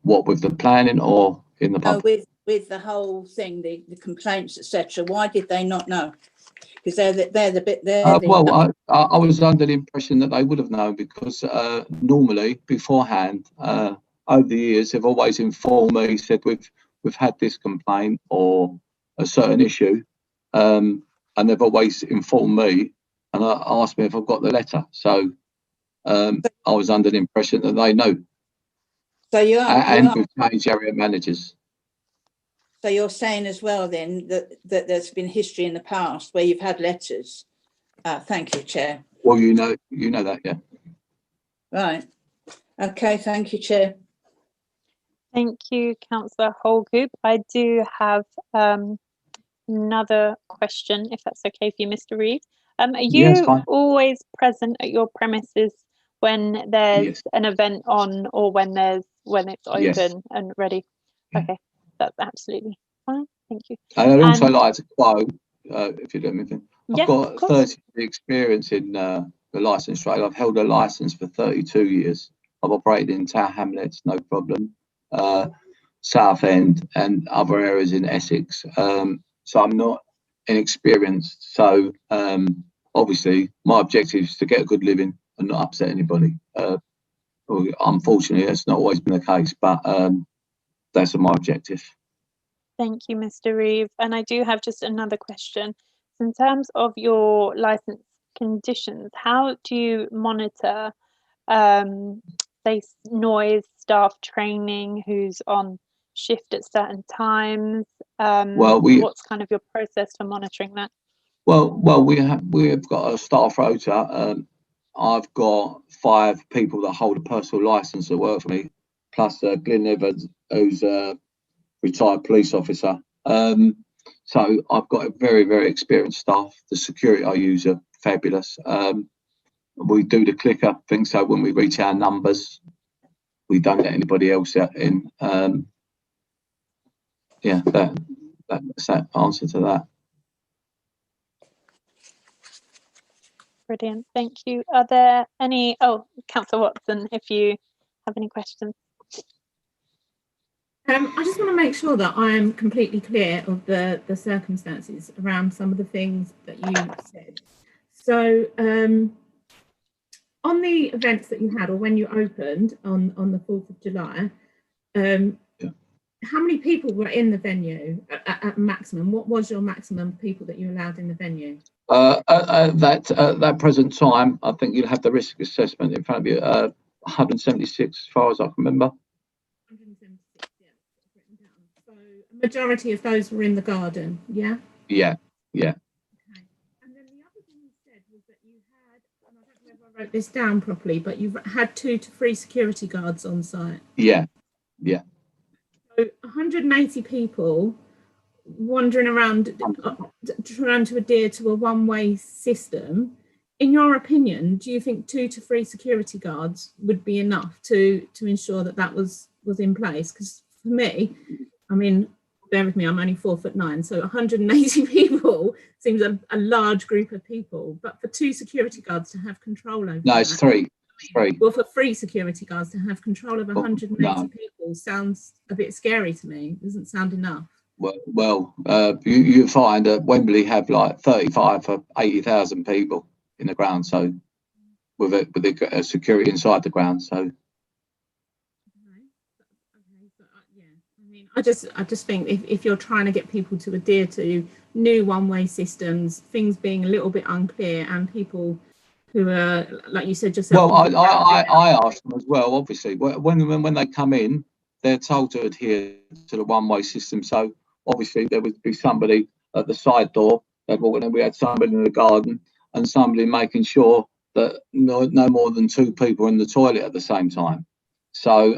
What, with the planning or in the pub? No, with the whole thing, the complaints, etc. Why did they not know? Because they're the bit there. Well, I was under the impression that they would have known, because normally beforehand, over the years, they've always informed me, said we've had this complaint or a certain issue, and they've always informed me and asked me if I've got the letter. So I was under the impression that they know. So we've changed area managers. So you're saying as well then that there's been history in the past where you've had letters. Thank you, Chair. Well, you know that, yeah. Right. Okay, thank you, Chair. Thank you, Councillor Holgoop. I do have another question, if that's okay for you, Mr. Reeve. Are you always present at your premises when there's an event on, or when it's open and ready? Okay, that's absolutely fine. Thank you. I'd also like to quote, if you don't mind. I've got 30 years experience in the licence trade. I've held a licence for 32 years. I've operated in Tower Hamlets, no problem. Southend and other areas in Essex. So I'm not inexperienced. So obviously my objective is to get a good living and not upset anybody. Unfortunately, that's not always been the case, but that's my objective. Thank you, Mr. Reeve. And I do have just another question. In terms of your licence conditions, how do you monitor say noise, staff training, who's on shift at certain times? What's kind of your process for monitoring that? Well, we've got a staff rota. I've got 5 people that hold a personal licence that work for me, plus Glyn Evans, who's a retired police officer. So I've got a very, very experienced staff. The security I use are fabulous. we do the clicker thing, so when we reach our numbers, we don't let anybody else in. Yeah, that's that answer to that. Brilliant, thank you. Are there any, oh, Councillor Watson, if you have any questions. I just want to make sure that I am completely clear of the circumstances around some of the things that you said. So on the events that you had, or when you opened on the 4th of July, how many people were in the venue at maximum? What was your maximum people that you allowed in the venue? At that present time, I think you'll have the risk assessment in front of you. 176, as far as I can remember. 176, yeah, written down. So a majority of those were in the garden, yeah? Yeah. Okay. And then the other thing you said was that you had, and I don't know if I wrote this down properly, but you've had 2 to 3 security guards on site. Yeah. So 180 people wandering around trying to adhere to a one-way system. In your opinion, do you think 2 to 3 security guards would be enough to ensure that was in place? Because for me, I mean, bear with me, I'm only 4'9", so 180 people seems a large group of people. But for 2 security guards to have control over No, it's 3. Well, for 3 security guards to have control of 180 people sounds a bit scary to me. It doesn't sound enough. Well, you find that Wembley have like 35 for 80,000 people in the ground, so with the security inside the ground. So yeah, I mean, I just think if you're trying to get people to adhere to new one-way systems, things being a little bit unclear, and people who are, like you said yourself. Well, I asked them as well. Obviously, when they come in, they're told to adhere to the one-way system. So obviously, there would be somebody at the side door that walk in, and we had somebody in the garden, and somebody making sure that no more than 2 people in the toilet at the same time. So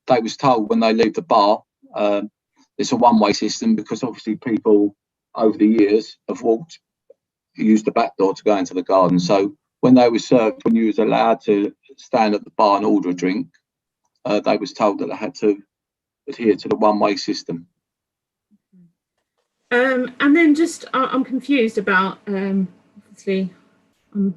they was told when they leave the bar, it's a one-way system, because obviously people over the years have used the back door to go into the garden. So when they were served, when you was allowed to stand at the bar and order a drink, they was told that they had to adhere to the one-way system. And then just, I'm confused about, obviously, I'm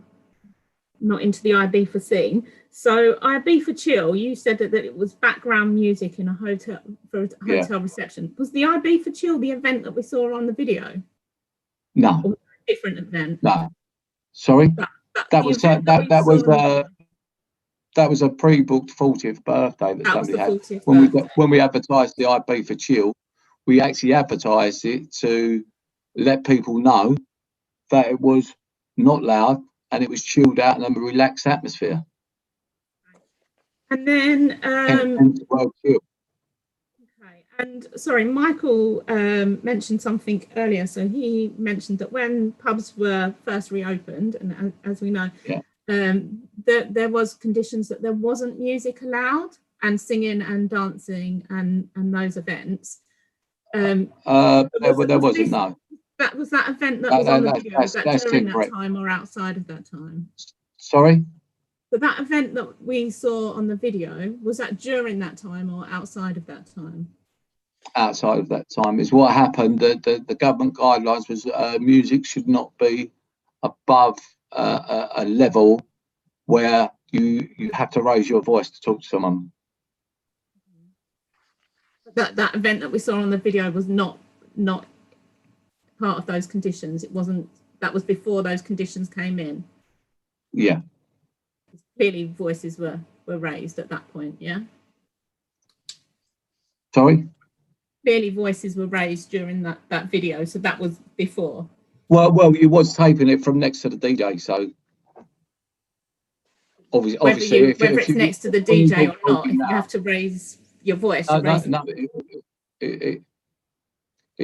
not into the IB for Sing. So IB for Chill, you said that it was background music in a hotel, for a hotel reception. Was the IB for Chill the event that we saw on the video? No. Or a different event? No. Sorry? That was a pre-booked 40th birthday that somebody had. When we advertised the IB for Chill, we actually advertised it to let people know that it was not loud and it was chilled out and a relaxed atmosphere. And then okay, and sorry, Michael mentioned something earlier. So he mentioned that when pubs were first reopened, and as we know, there was conditions that there wasn't music allowed, and singing and dancing and those events. There wasn't, no. That was that event that was on the video. Was that during that time or outside of that time? Sorry? But that event that we saw on the video, was that during that time or outside of that time? Outside of that time is what happened. The government guidelines was music should not be above a level where you have to raise your voice to talk to someone. That event that we saw on the video was not part of those conditions. It wasn't. That was before those conditions came in. Yeah. Clearly, voices were raised at that point. Yeah. Sorry. Clearly, voices were raised during that video, so that was before. Well, you was taping it from next to the DJ, so obviously, whether it's next to the DJ or not, if you have to raise your voice. It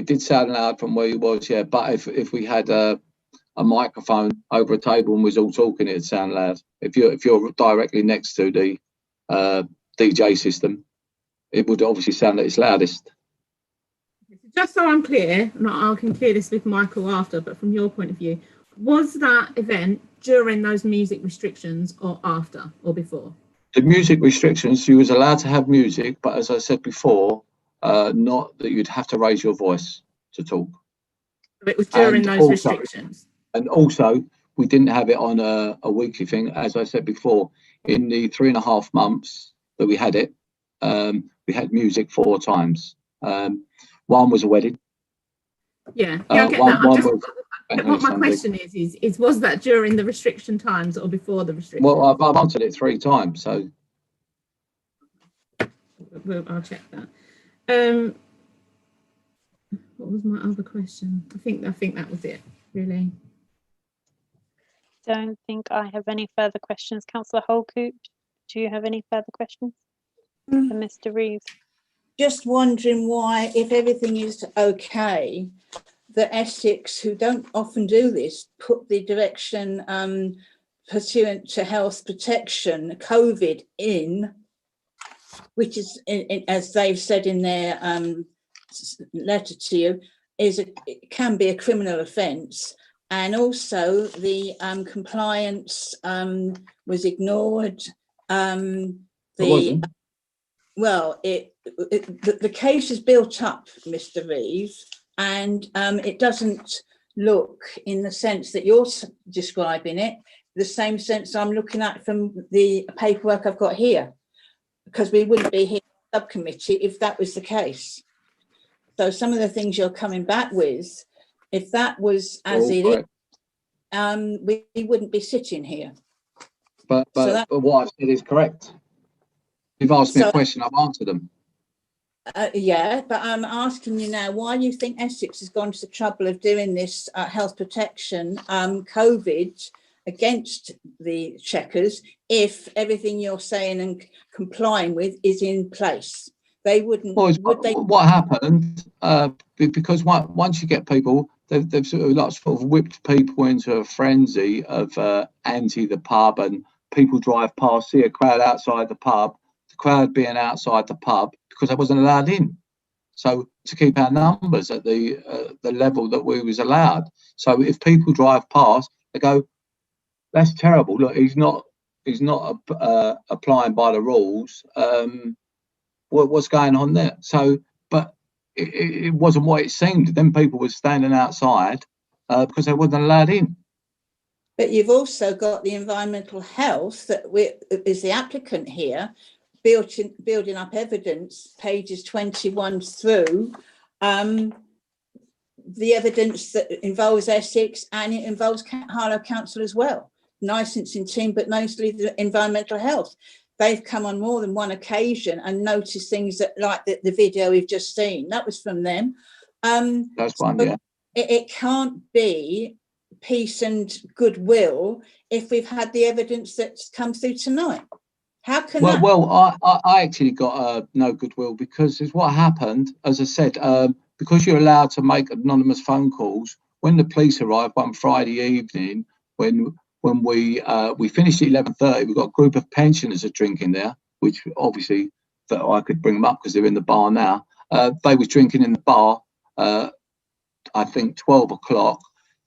did sound loud from where you was, yeah. But if we had a microphone over a table and was all talking, it'd sound loud. If you're directly next to the DJ system, it would obviously sound at its loudest. Just so I'm clear, and I can clear this with Michael after, but from your point of view, Was that event during those music restrictions or after or before? The music restrictions, you was allowed to have music, but as I said before, not that you'd have to raise your voice to talk. It was during those restrictions. And also, we didn't have it on a weekly thing. As I said before, in the 3.5 months that we had it, we had music 4 times. One was a wedding. Yeah, I get that. What my Sunday. question is was that during the restriction times or before the restriction? Well, I've answered it 3 times, so. I'll check that. What was my other question? I think that was it, really. Don't think I have any further questions. Councillor Holcoop, do you have any further questions for Mr. Reeves? Just wondering why, if everything is okay, the Essex, who don't often do this, put the direction pursuant to health protection, COVID in, which is, as they've said in their letter to you, it can be a criminal offence. And also the compliance was ignored. Well, the case is built up, Mr. Reeves, and it doesn't look, in the sense that you're describing it, the same sense I'm looking at from the paperwork I've got here, because we wouldn't be here in subcommittee if that was the case. So some of the things you're coming back with, if that was as it is, we wouldn't be sitting here. But what I've said is correct. You've asked me a question, I've answered them. Yeah, but I'm asking you now, why you think Essex has gone to the trouble of doing this health protection COVID against the Chequers, if everything you're saying and complying with is in place? They wouldn't. Well, what happened? Because once you get people, they've sort of whipped people into a frenzy of anti the pub, and people drive past, see a crowd outside the pub. The crowd being outside the pub because I wasn't allowed in. So to keep our numbers at the level that we was allowed. So if people drive past, they go, "That's terrible. Look, he's not applying by the rules. What's going on there?" So, but it wasn't what it seemed. Then people were standing outside because they wasn't allowed in. But you've also got the environmental health that is the applicant here, building up evidence, pages 21 through, the evidence that involves Essex and it involves Harlow Council as well. Licensing team, but mostly the environmental health. They've come on more than one occasion and noticed things that, like the video we've just seen, that was from them. That's one, yeah. It can't be peace and goodwill if we've had the evidence that's come through tonight. How can that? Well, I actually got no goodwill because it's what happened. As I said, because you're allowed to make anonymous phone calls. When the police arrived one Friday evening, when we finished at 11:30, we got a group of pensioners are drinking there, which obviously that I could bring them up because they're in the bar now. They were drinking in the bar, I think 12 o'clock,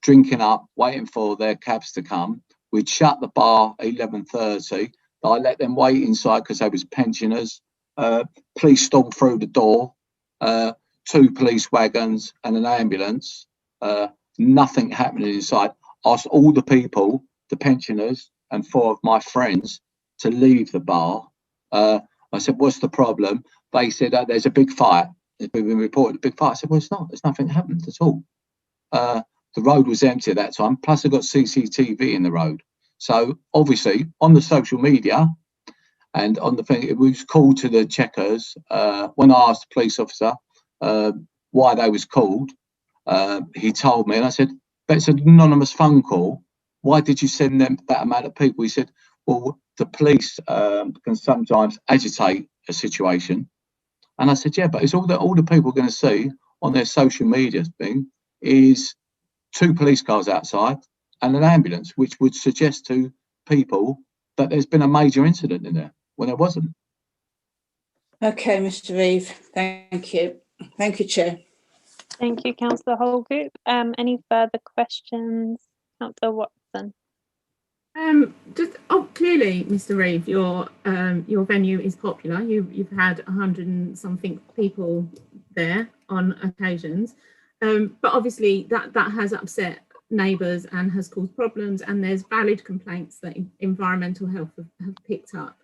drinking up, waiting for their cabs to come. We'd shut the bar at 11:30. I let them wait inside because they was pensioners. Police stormed through the door, 2 police wagons and an ambulance. Nothing happening inside. Asked all the people, the pensioners and 4 of my friends, to leave the bar. I said, "What's the problem?" They said, "There's a big fight. There's been reported a big fight." I said, "Well, it's not. There's nothing happened at all." The road was empty at that time. Plus, I got CCTV in the road. So obviously, on the social media and on the thing, it was called to the Chequers. When I asked the police officer why they was called, he told me, and I said, "But it's an anonymous phone call. Why did you send them that amount of people?" He said, "Well, the police can sometimes agitate a situation." And I said, "Yeah, but it's all the people are going to see on their social media thing is 2 police cars outside and an ambulance, which would suggest to people that there's been a major incident in there when there wasn't." Okay, Mr. Reeve, thank you. Thank you, Chair. Thank you, Councillor Holcoop. Any further questions Councillor Watson. Clearly, Mr. Reeve, your venue is popular. You've had 100 and something people there on occasions, but obviously that has upset neighbours and has caused problems, and there's valid complaints that environmental health have picked up.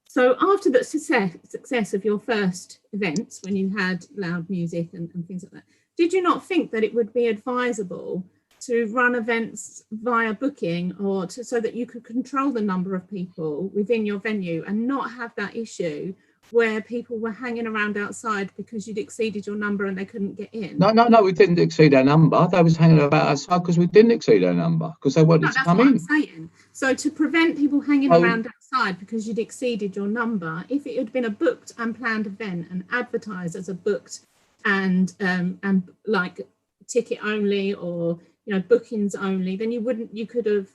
So after the success of your first events, when you had loud music and things like that, did you not think that it would be advisable to run events via booking, or so that you could control the number of people within your venue and not have that issue where people were hanging around outside because you'd exceeded your number and they couldn't get in? No, we didn't exceed our number. They was hanging about outside because we didn't exceed our number, because they wanted to come in. That's what I'm saying. So to prevent people hanging around outside because you'd exceeded your number, if it had been a booked and planned event and advertised as a booked and like ticket only, or bookings only, then you could have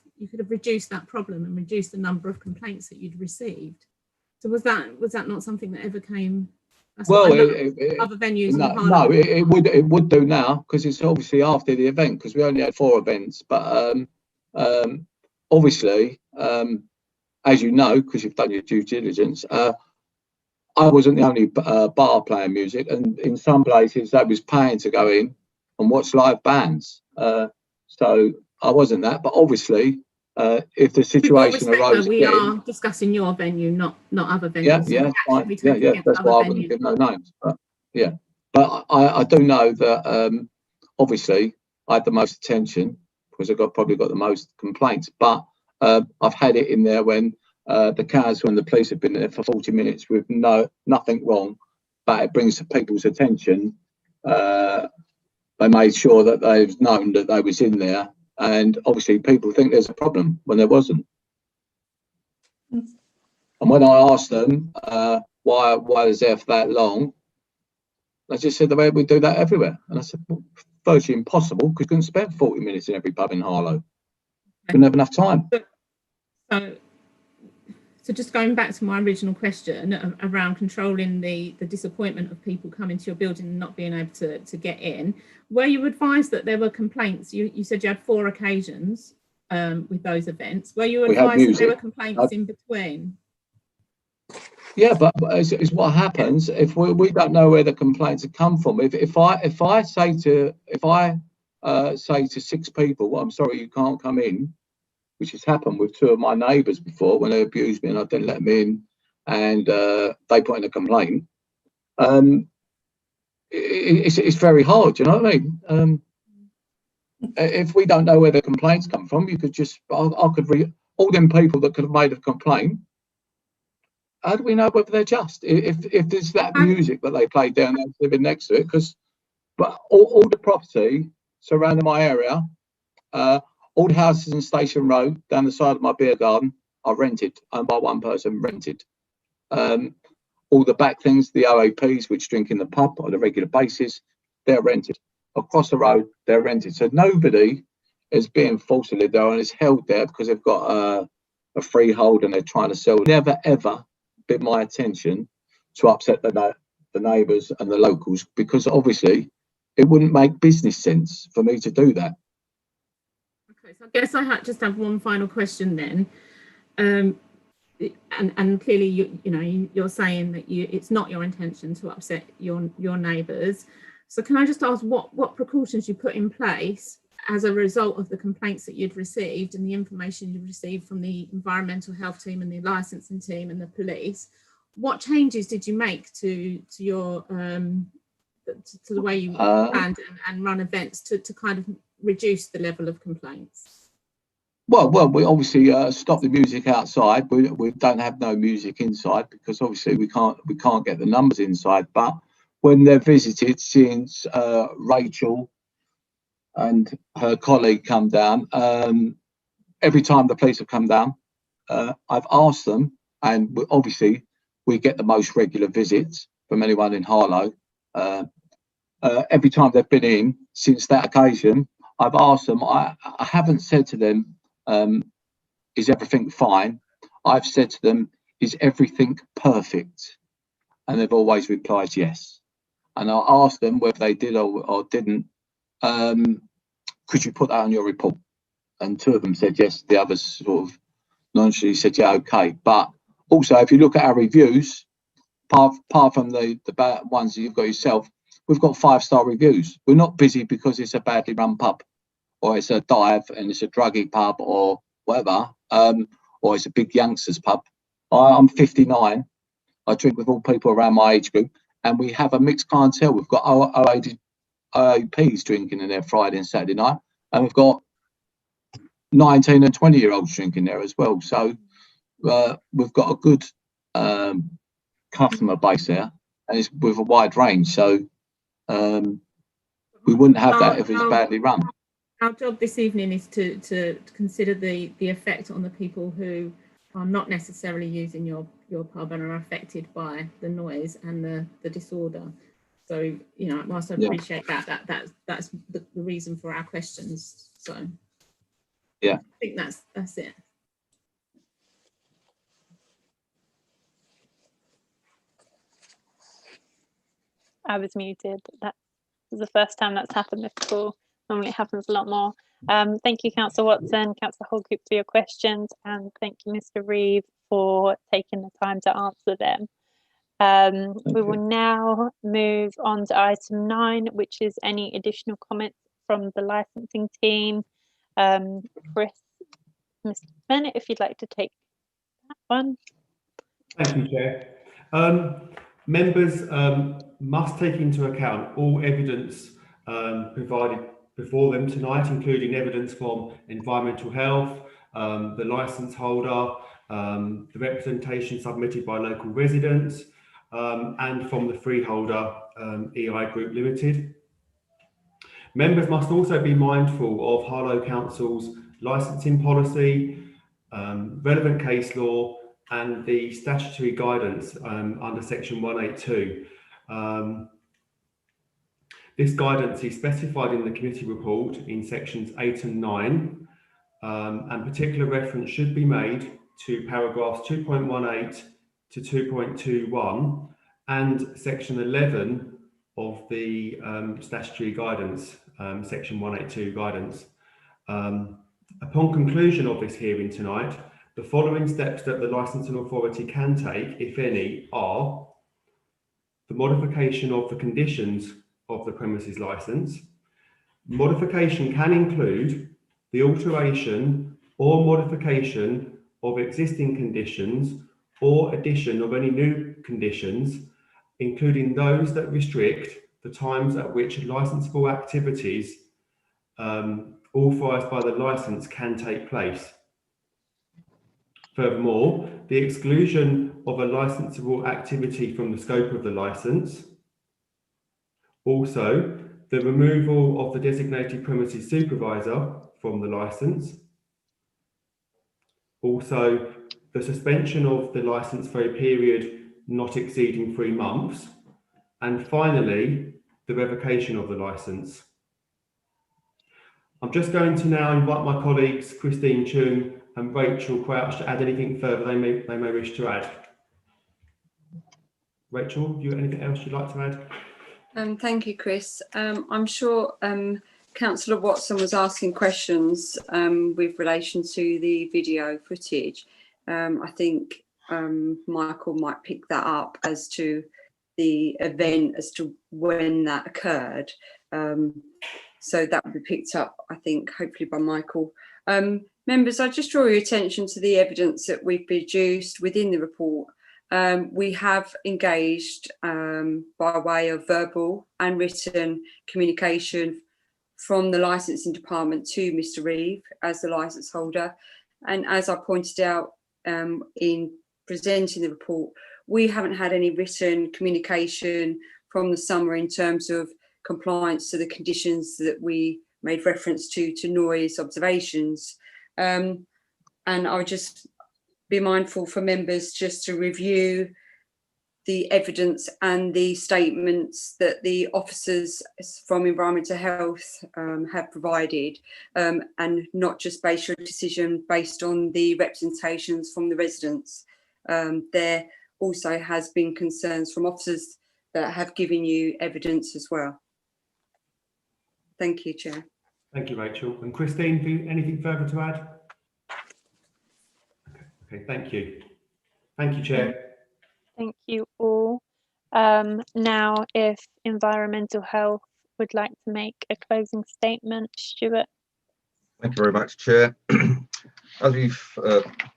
reduced that problem and reduced the number of complaints that you'd received. So was that not something that ever came? Well, other venues. It would do now, because it's obviously after the event, because we only had 4 events. But obviously, as you know, because you've done your due diligence, I wasn't the only bar playing music, and in some places they was paying to go in and watch live bands. So I wasn't that, but obviously, if the situation arose, we are discussing your venue, not other venues. Yeah, fine. Yeah. That's why I wouldn't give no names. But yeah, but I do know that obviously I had the most attention because I probably got the most complaints. But I've had it in there when when the police have been there for 40 minutes with nothing wrong, but it brings to people's attention. They made sure that they've known that they was in there, and obviously people think there's a problem when there wasn't. And when I asked them why was there for that long, they just said the way we do that everywhere. And I said, well, virtually impossible, because you couldn't spend 40 minutes in every pub in Harlow. We didn't have enough time. So just going back to my original question around controlling the disappointment of people coming to your building and not being able to get in, were you advised that there were complaints? You said you had 4 occasions with those events. Were you advised that there were complaints in between? Yeah, but it's what happens if we don't know where the complaints have come from. If I say to 6 people, well, I'm sorry, you can't come in, which has happened with 2 of my neighbours before when they abused me and I didn't let them in, and they put in a complaint. It's very hard, you know what I mean? If we don't know where the complaints come from, you could just, I could read all them people that could have made a complaint. How do we know whether they're just? If there's that music that they play down there living next to it, but all the property surrounding my area, all the houses in Station Road down the side of my beer garden are rented, owned by one person, rented. All the back things, the OAPs, which drink in the pub on a regular basis, they're rented. Across the road, they're rented. So nobody is being forced to live there and is held there because they've got a freehold and they're trying to sell. Never, ever been my intention to upset the neighbours and the locals, because obviously it wouldn't make business sense for me to do that. Okay, so I guess I just have one final question then. And clearly, you're saying that it's not your intention to upset your neighbours. So can I just ask what precautions you put in place as a result of the complaints that you'd received and the information you'd received from the environmental health team and the licensing team and the police? What changes did you make to your to the way you planned and run events to kind of reduce the level of complaints? Well, we obviously stop the music outside. We don't have no music inside because obviously we can't get the numbers inside. But when they're visited, since Rachel and her colleague come down, every time the police have come down, I've asked them, and obviously we get the most regular visits from anyone in Harlow. Every time they've been in since that occasion, I've asked them. I haven't said to them, is everything fine? I've said to them, is everything perfect? And they've always replied yes. And I asked them whether they did or didn't. Could you put that on your report? and 2 of them said yes, the others sort of nonchalantly said yeah, okay. But also, if you look at our reviews, apart from the bad ones that you've got yourself, we've got 5-star reviews. We're not busy because it's a badly run pub, or it's a dive and it's a druggy pub, or whatever, or it's a big youngsters pub. I'm 59. I drink with all people around my age group, and we have a mixed clientele. We've got OAPs drinking in there Friday and Saturday night, and we've got 19 and 20-year-olds drinking there as well. So we've got a good customer base there, and it's with a wide range. So we wouldn't have that if it was badly run. Our job this evening is to consider the effect on the people who are not necessarily using your pub and are affected by the noise and the disorder. So, you know, whilst I appreciate that's the reason for our questions. So yeah, I think that's it. I was muted. That was the first time that's happened before. Normally it happens a lot more. Thank you, Councillor Watson, Councillor Holgroup, for your questions, and thank you, Mr. Reeve, for taking the time to answer them. We will now move on to item 9, which is any additional comments from the licensing team. Chris, Mr. Bennett, if you'd like to take that one. Thank you, Chair. Members must take into account all evidence provided before them tonight, including evidence from environmental health, the licence holder, the representation submitted by local residents, and from the freeholder, EI Group Limited. Members must also be mindful of Harlow Council's licensing policy, relevant case law, and the statutory guidance under section 182. This guidance is specified in the committee report in sections 8 and 9, and particular reference should be made to paragraphs 2.18 to 2.21 and section 11 of the statutory guidance, section 182 guidance. Upon conclusion of this hearing tonight, the following steps that the licensing authority can take, if any, are the modification of the conditions of the premises licence. Modification can include the alteration or modification of existing conditions or addition of any new conditions, including those that restrict the times at which licensable activities authorised by the licence can take place. Furthermore, the exclusion of a licensable activity from the scope of the licence. Also, the removal of the designated premises supervisor from the licence. Also, the suspension of the licence for a period not exceeding 3 months. And finally, the revocation of the licence. I'm just going to now invite my colleagues Christine Chung and Rachel Crouch to add anything further they may wish to add. Rachel, you anything else you'd like to add? Thank you, Chris. I'm sure Councillor Watson was asking questions with relation to the video footage. I think Michael might pick that up as to the event, as to when that occurred. So that will be picked up, I think, hopefully by Michael. Members, I just draw your attention to the evidence that we've produced within the report. We have engaged by way of verbal and written communication from the licensing department to Mr. Reeve as the licence holder. And as I pointed out in presenting the report, we haven't had any written communication from the summer in terms of compliance to the conditions that we made reference to noise observations. And I would just be mindful for members just to review the evidence and the statements that the officers from Environmental Health have provided, and not just base your decision based on the representations from the residents. There also has been concerns from officers that have given you evidence as well. Thank you, Chair. Thank you, Rachel. And Christine, anything further to add? Okay, thank you. Thank you, Chair. Thank you all. Now, if Environmental Health would like to make a closing statement, Stuart. Thank you very much, Chair. As we've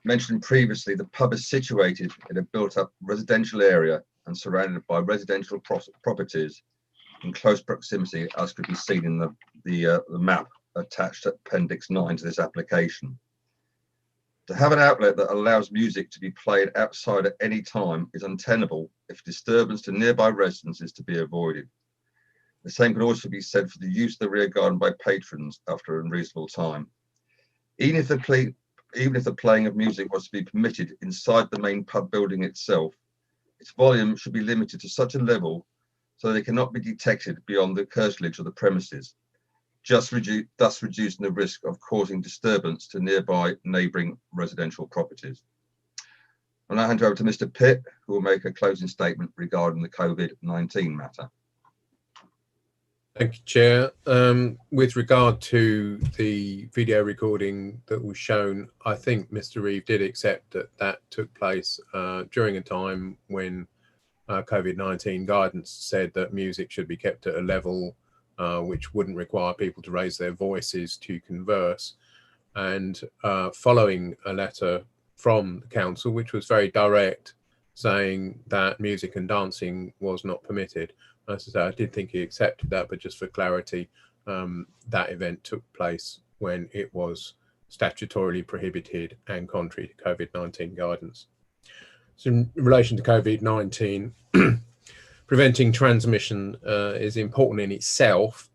mentioned previously, the pub is situated in a built-up residential area and surrounded by residential properties in close proximity, as could be seen in the map attached at Appendix 9 to this application. To have an outlet that allows music to be played outside at any time is untenable if disturbance to nearby residents is to be avoided. The same can also be said for the use of the rear garden by patrons after a unreasonable time. Even if the playing of music was to be permitted inside the main pub building itself, its volume should be limited to such a level so they cannot be detected beyond the curtilage of the premises, thus reducing the risk of causing disturbance to nearby neighbouring residential properties. I'll now hand over to Mr. Pitt, who will make a closing statement regarding the COVID-19 matter. Thank you, Chair. With regard to the video recording that was shown, I think Mr. Reeve did accept that that took place during a time when COVID-19 guidance said that music should be kept at a level which wouldn't require people to raise their voices to converse. And following a letter from the council, which was very direct, saying that music and dancing was not permitted. As I say, I did think he accepted that, but just for clarity, that event took place when it was statutorily prohibited and contrary to COVID-19 guidance. So in relation to COVID-19, preventing transmission is important in itself.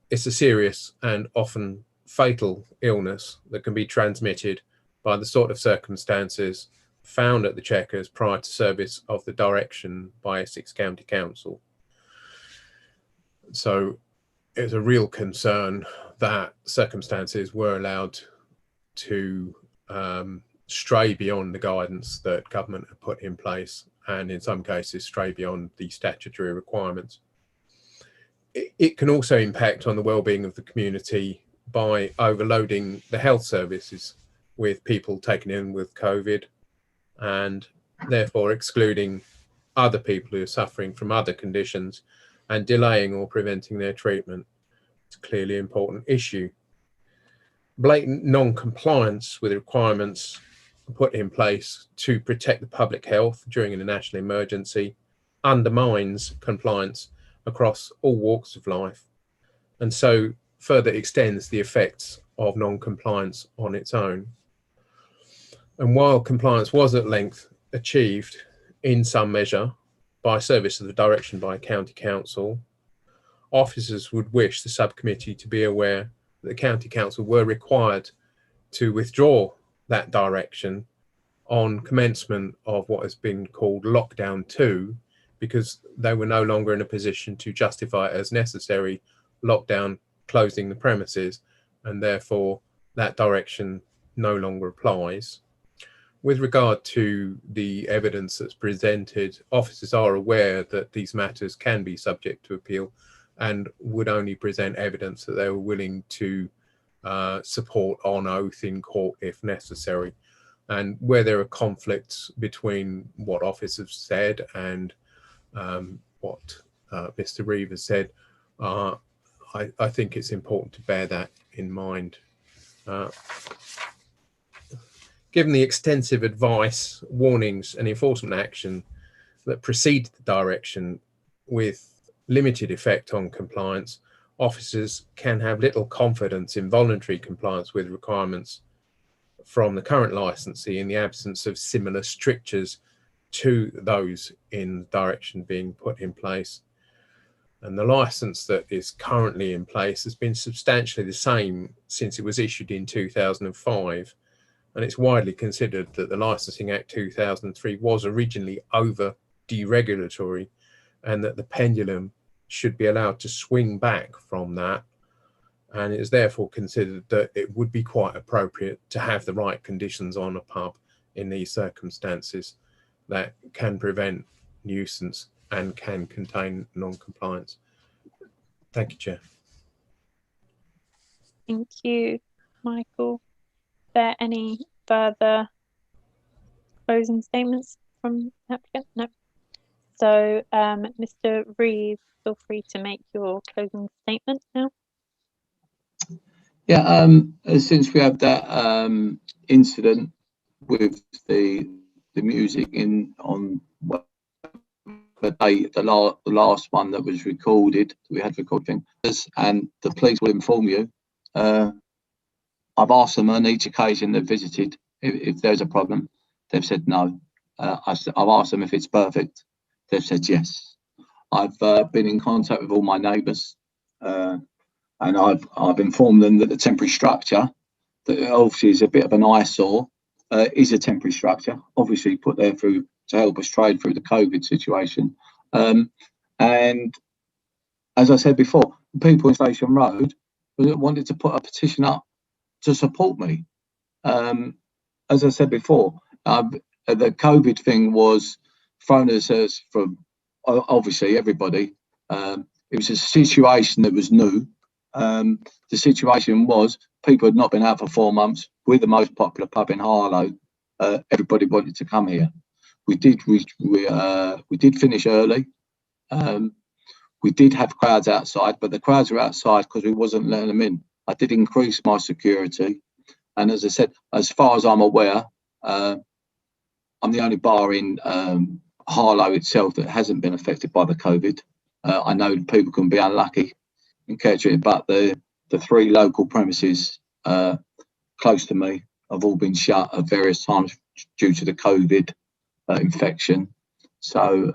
It's a serious and often fatal illness that can be transmitted by the sort of circumstances found at the Chequers prior to service of the direction by Essex County Council. So it's a real concern that circumstances were allowed to stray beyond the guidance that government had put in place, and in some cases stray beyond the statutory requirements. It can also impact on the well-being of the community by overloading the health services with people taken in with COVID, and therefore excluding other people who are suffering from other conditions and delaying or preventing their treatment. It's a clearly important issue. Blatant non-compliance with requirements put in place to protect the public health during a national emergency undermines compliance across all walks of life, and so further extends the effects of non-compliance on its own. And while compliance was at length achieved in some measure by service of the direction by County Council, officers would wish the subcommittee to be aware that the County Council were required to withdraw that direction on commencement of what has been called Lockdown 2, because they were no longer in a position to justify as necessary lockdown closing the premises, and therefore that direction no longer applies. With regard to the evidence that's presented, officers are aware that these matters can be subject to appeal and would only present evidence that they were willing to support on oath in court if necessary. And where there are conflicts between what officers said and what Mr. Reeve has said, I think it's important to bear that in mind. Given the extensive advice, warnings and enforcement action that preceded the direction with limited effect on compliance, officers can have little confidence in voluntary compliance with requirements from the current licensee in the absence of similar strictures to those in the direction being put in place. And the license that is currently in place has been substantially the same since it was issued in 2005. And it's widely considered that the Licensing Act 2003 was originally over deregulatory, and that the pendulum should be allowed to swing back from that. And it is therefore considered that it would be quite appropriate to have the right conditions on a pub in these circumstances that can prevent nuisance and can contain non-compliance. Thank you, Chair. Thank you, Michael. Are there any further closing statements from the applicant? No. So, Mr. Reeve, feel free to make your closing statement now. Yeah, since we have that incident with the music on the last one that was recorded, we had recorded things, and the police will inform you. I've asked them on each occasion they've visited if there's a problem. They've said no. I've asked them if it's perfect. They've said yes. I've been in contact with all my neighbours, and I've informed them that the temporary structure, that obviously is a bit of an eyesore, is a temporary structure, obviously put there to help us trade through the COVID situation. And as I said before, people in Station Road wanted to put a petition up to support me. As I said before, the COVID thing was thrown at us from obviously everybody. It was a situation that was new. The situation was people had not been out for 4 months. We're the most popular pub in Harlow. Everybody wanted to come here. We did finish early. We did have crowds outside, but the crowds were outside because we wasn't letting them in. I did increase my security, and as I said, as far as I'm aware, I'm the only bar in Harlow itself that hasn't been affected by the COVID. I know people can be unlucky in catching it, but the 3 local premises close to me have all been shut at various times due to the COVID infection. So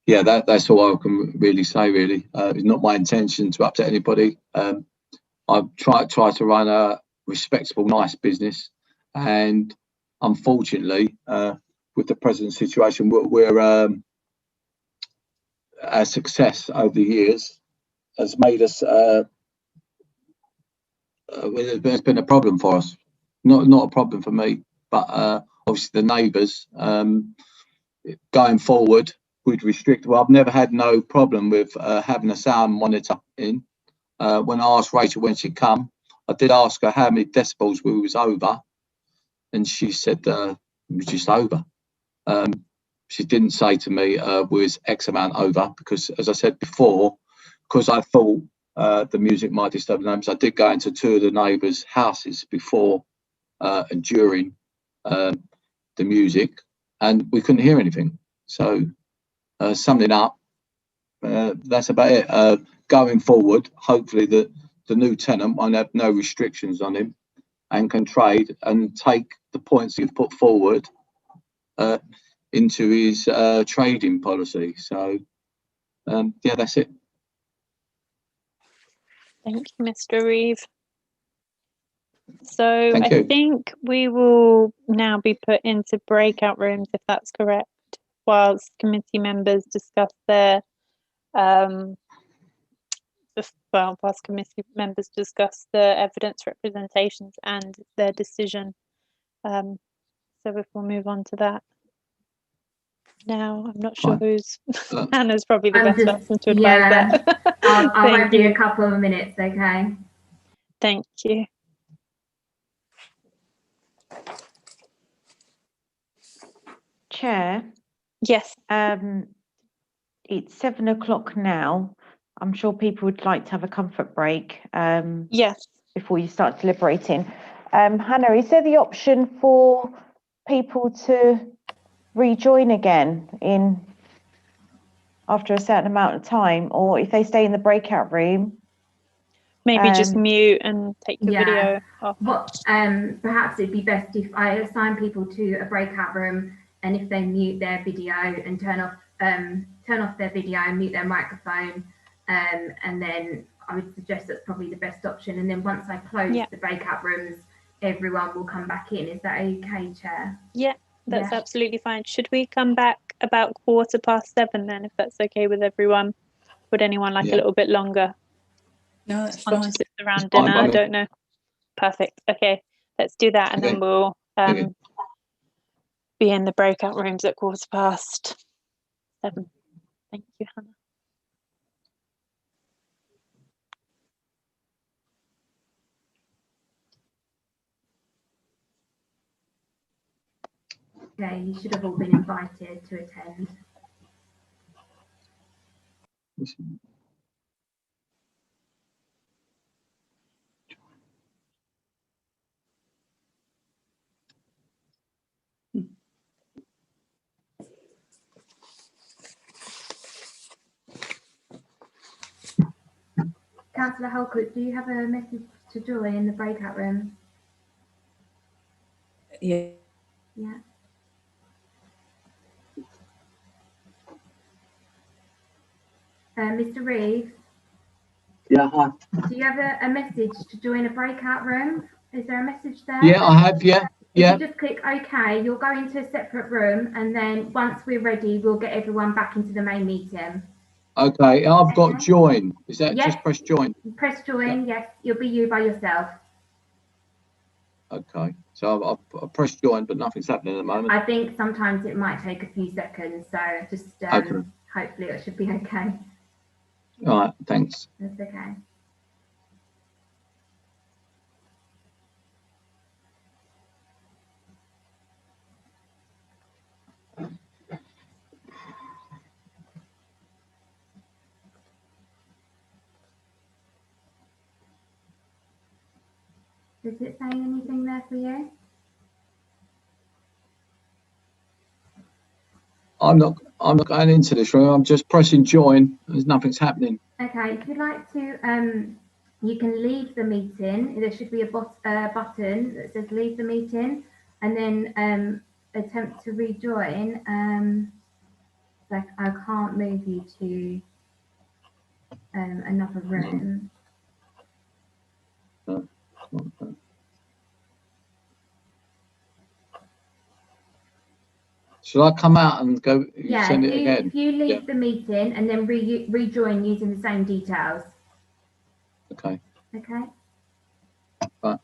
yeah, that's all I can really say. Really, it's not my intention to upset anybody. I try to run a respectable, nice business, and unfortunately, with the present situation, we're a success over the years has made us. There's been a problem for us, not a problem for me, but obviously the neighbours. Going forward, we'd restrict. Well, I've never had no problem with having a sound monitor in. When I asked Rachel when she'd come, I did ask her how many decibels we was over, and she said we was just over. She didn't say to me we was X amount over, because as I said before, because I thought the music might disturb the neighbours, I did go into 2 of the neighbours' houses before and during the music, and we couldn't hear anything. So summing up, that's about it. Going forward, hopefully the new tenant won't have no restrictions on him and can trade and take the points you've put forward into his trading policy. So yeah, that's it. Thank you, Mr. Reeve. So Thank I you. think we will now be put into breakout rooms, if that's correct, whilst committee members discuss their whilst committee members discuss the evidence representations and their decision. So if we'll move on to that now, I'm not sure who's Hannah's probably the best person to advise that. I'll wait for you a couple of minutes, okay? Thank you. Chair. Yes. It's 7 o'clock now. I'm sure people would like to have a comfort break. Yes. Before you start deliberating. Hannah, is there the option for people to rejoin again after a certain amount of time, or if they stay in the breakout room? Maybe just mute and take the video off. Perhaps it'd be best if I assign people to a breakout room, and if they mute their video and turn off their video and mute their microphone, and then I would suggest that's probably the best option. And then once I close the breakout rooms, everyone will come back in. Is that okay, Chair? Yeah, that's absolutely fine. Should we come back about 7:15 then, if that's okay with everyone? Would anyone like a little bit longer? No, that's Want fine. to sit around dinner? I don't know. Perfect. Okay, let's do that, and then we'll be in the breakout rooms at 7:15. Thank you, Hannah. Okay, you should have all been invited to attend. Councillor Holcourt, do you have a message to join in the breakout room? Yeah. Yeah. Mr. Reeves? Yeah, hi. Do you have a message to join a breakout room? Is there a message there? Yeah, I have, yeah. If you just click OK, you'll go into a separate room, and then once we're ready, we'll get everyone back into the main meeting. Okay, I've got join. Is that Yes. just press join? Press join, yes, you'll be you by yourself. Okay, so I've pressed join, but nothing's happening at the moment. I think sometimes it might take a few seconds, so just Okay. hopefully it should be okay. All right, thanks. That's okay. Is it saying anything there for you? I'm not going into this room. I'm just pressing join. There's nothing's happening. Okay, if you'd like to, you can leave the meeting. There should be a button that says leave the meeting, and then attempt to rejoin. Like I can't move you to another room. Should I come out and go? Yeah, Send it again. if you leave the meeting and then rejoin using the same details. Okay. Okay. Right.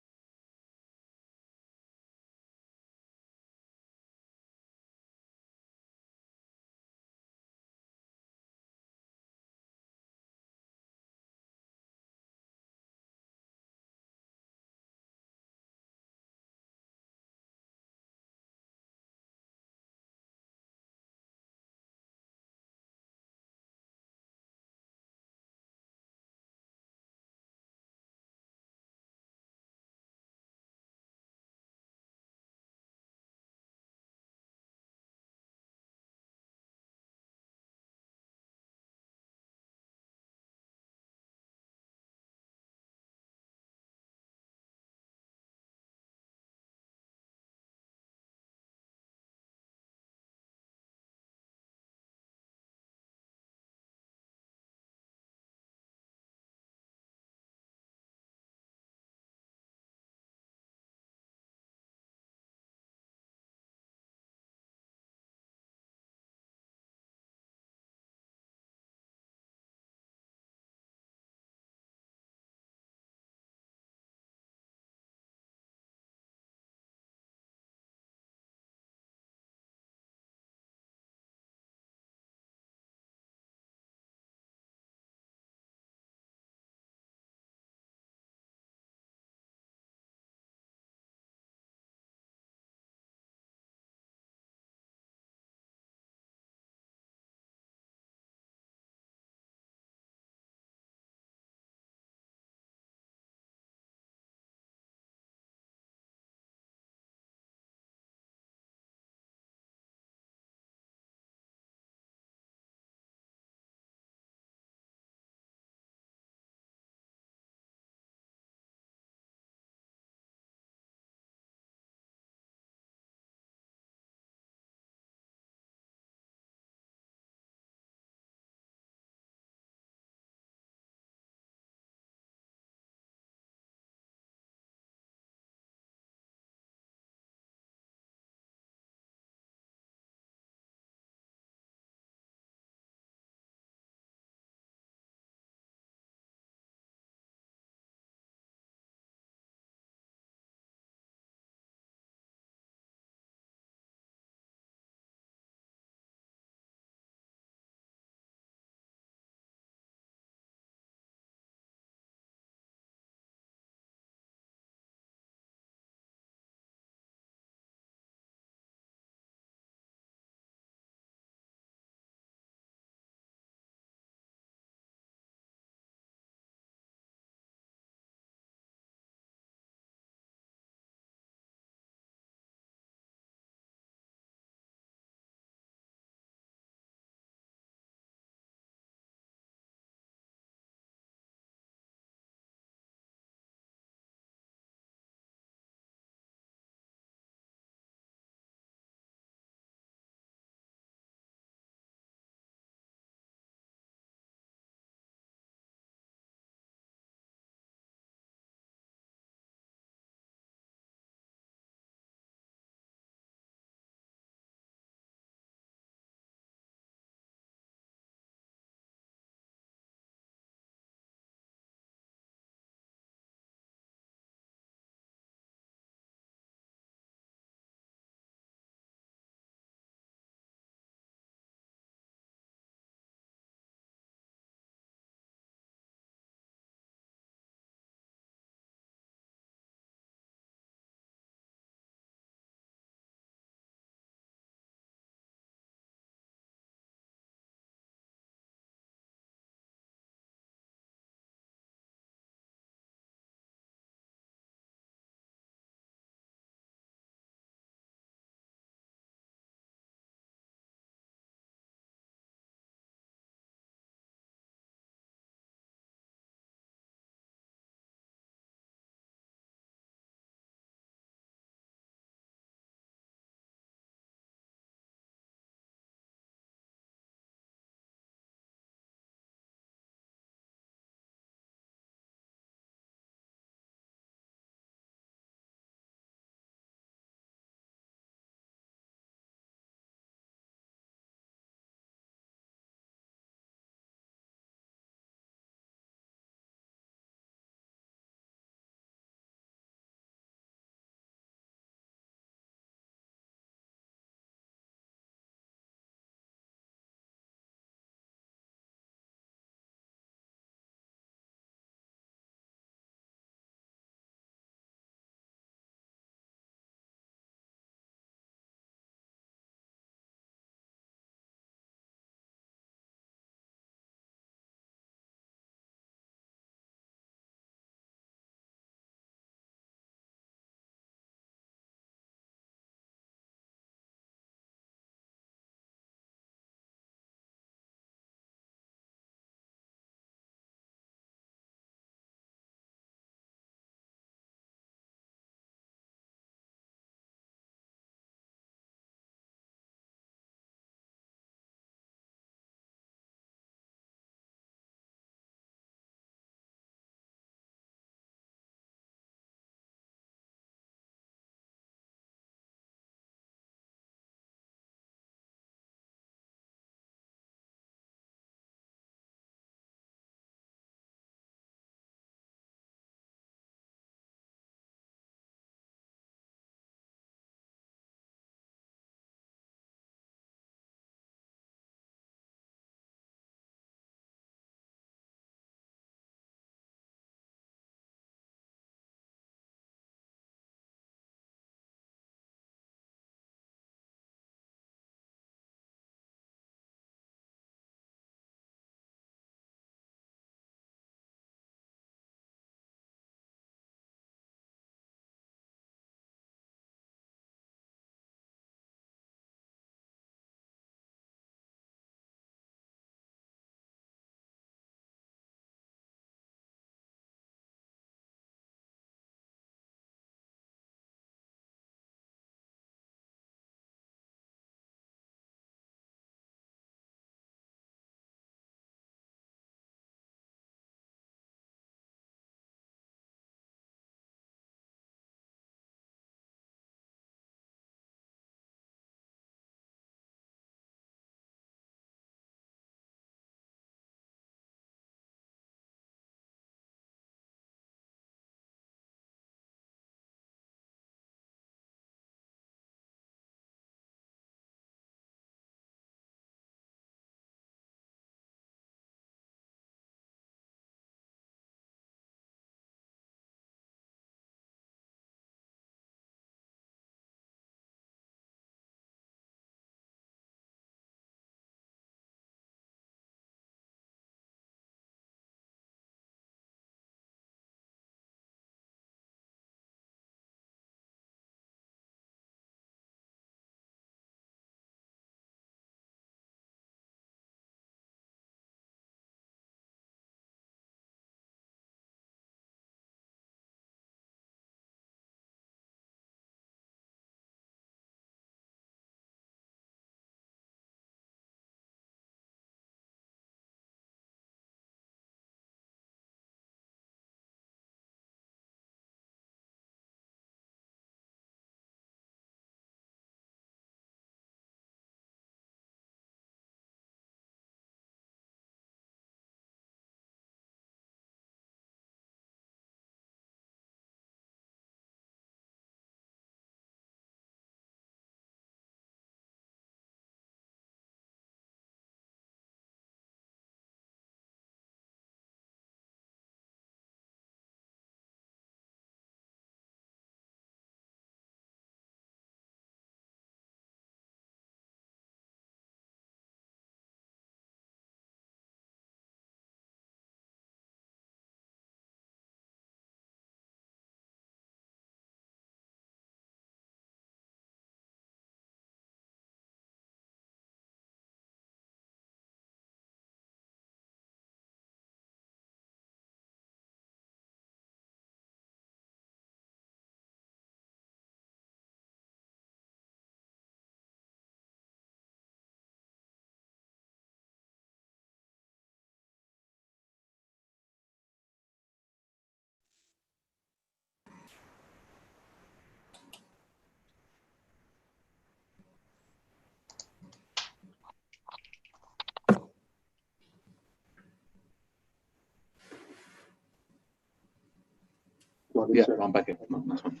Yeah, I'm back in. That's fine.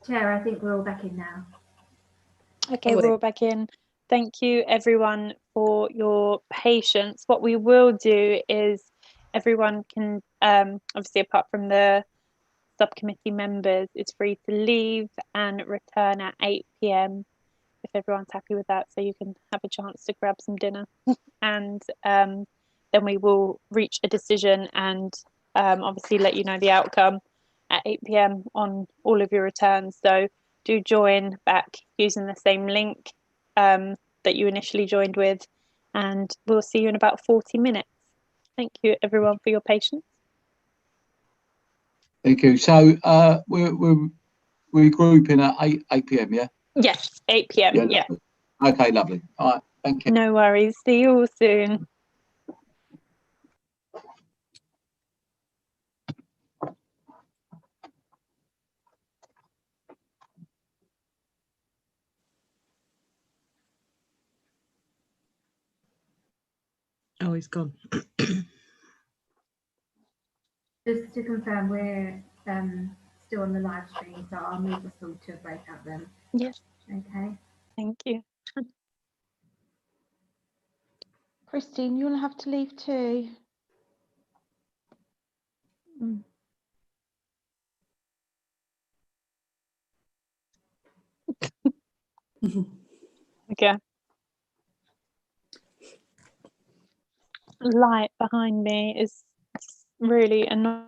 Chair, I think we're all back in now. Okay, we're all back in. Thank you everyone for your patience. What we will do is everyone can, obviously apart from the subcommittee members, is free to leave and return at 8 p.m. if everyone's happy with that, so you can have a chance to grab some dinner. And then we will reach a decision and obviously let you know the outcome at 8 p.m. on all of your returns. So do join back using the same link that you initially joined with, and we'll see you in about 40 minutes. Thank you everyone for your patience. Thank you. So we're regrouping at 8 p.m. Yeah. Yes, 8 p.m. Yeah. Okay, lovely. All right. Thank you. No worries. See you all soon. Oh, he's gone. Just to confirm, we're still on the live stream, so I'll move us all to a breakout room. Yes. Okay. Thank you. Christine, you'll have to leave too. Okay. Light behind me is really annoying.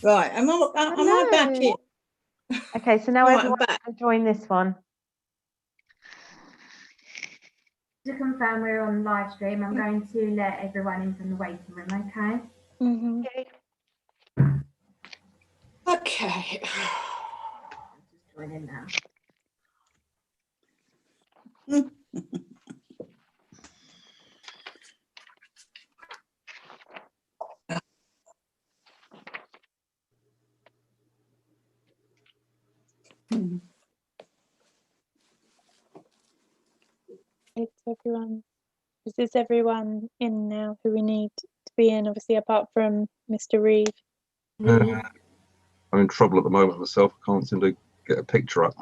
Right, am I back in? Okay, so now Right, I'm everyone back. can join this one. To confirm we're on live stream, I'm going to let everyone in from the waiting room, okay? Mhm. Okay. Just join in now. It's everyone. Is this everyone in now who we need to be in? Obviously, apart from Mr. Reeve. I'm in trouble at the moment myself. I can't seem to get a picture up.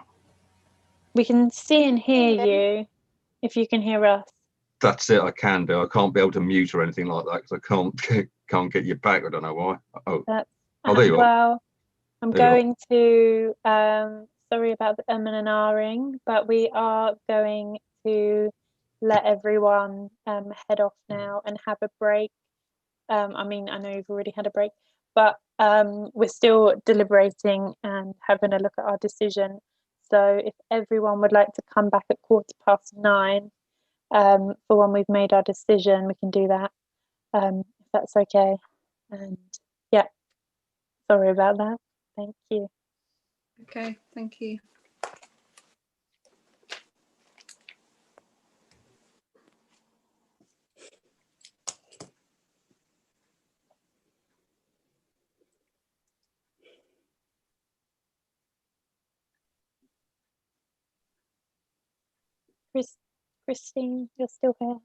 We can see and hear you if you can hear us. That's it. I can do. I can't be able to mute or anything like that because I can't get you back. I don't know why. Oh, That's there you are. well, I'm There you are. going to sorry about the and ahhing, but we are going to let everyone head off now and have a break. I mean, I know you've already had a break, but we're still deliberating and having a look at our decision. So if everyone would like to come back at 9:15 for when we've made our decision, we can do that, if that's okay. And yeah, sorry about that. Thank you. Okay, thank you. Christine, you're still here.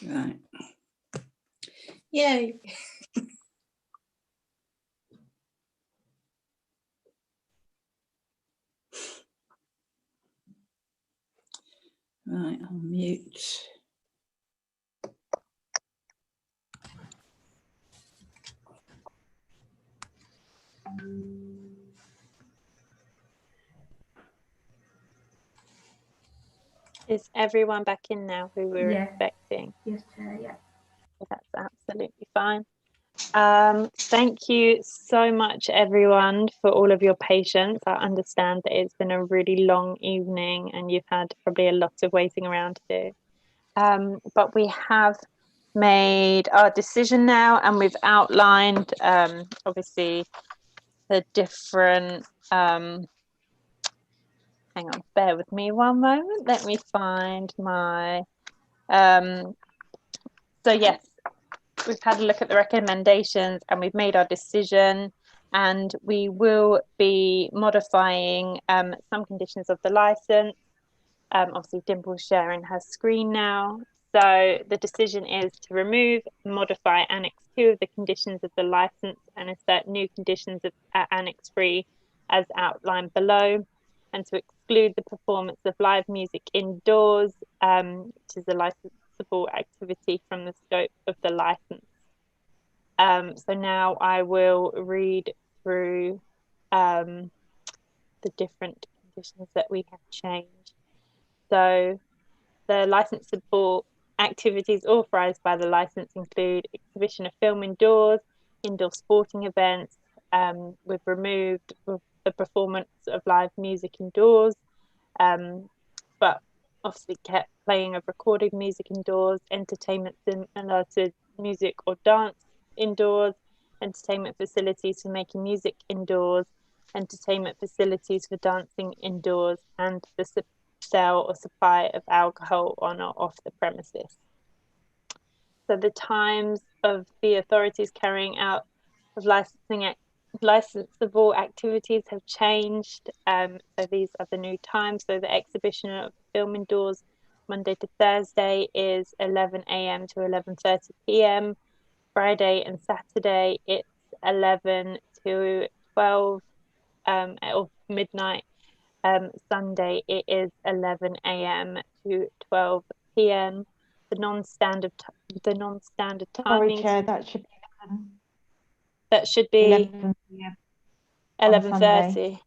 Right. Yay. Right, I'll mute. Is everyone back in now who we were Yeah. expecting? Yes, Chair, yeah. That's absolutely fine. Thank you so much, everyone, for all of your patience. I understand that it's been a really long evening and you've had probably a lot of waiting around to do. But we have made our decision now, and we've outlined, obviously, the different... hang on, bear with me one moment. Let me find my... so yes, we've had a look at the recommendations and we've made our decision, and we will be modifying some conditions of the license. Obviously, Dimple's sharing her screen now. So the decision is to remove, modify Annex 2 of the conditions of the license and insert new conditions of Annex 3 as outlined below, and to exclude the performance of live music indoors, which is a licensable activity, from the scope of the license. So now I will read through the different conditions that we have changed. So the licensable activities authorised by the licence include exhibition of film indoors, indoor sporting events. We've removed the performance of live music indoors, but obviously kept playing of recorded music indoors, entertainment similar to music or dance indoors, entertainment facilities for making music indoors, entertainment facilities for dancing indoors, and the sale or supply of alcohol on or off the premises. So the times of the authorities carrying out of licensable activities have changed. So these are the new times. So the exhibition of film indoors Monday to Thursday is 11 a.m. to 11:30 p.m. Friday and Saturday it's 11 to 12 or midnight. Sunday it is 11 a.m. to 12 p.m. The non-standard timings. Sorry, Chair, that should be 11 p.m. 11:30.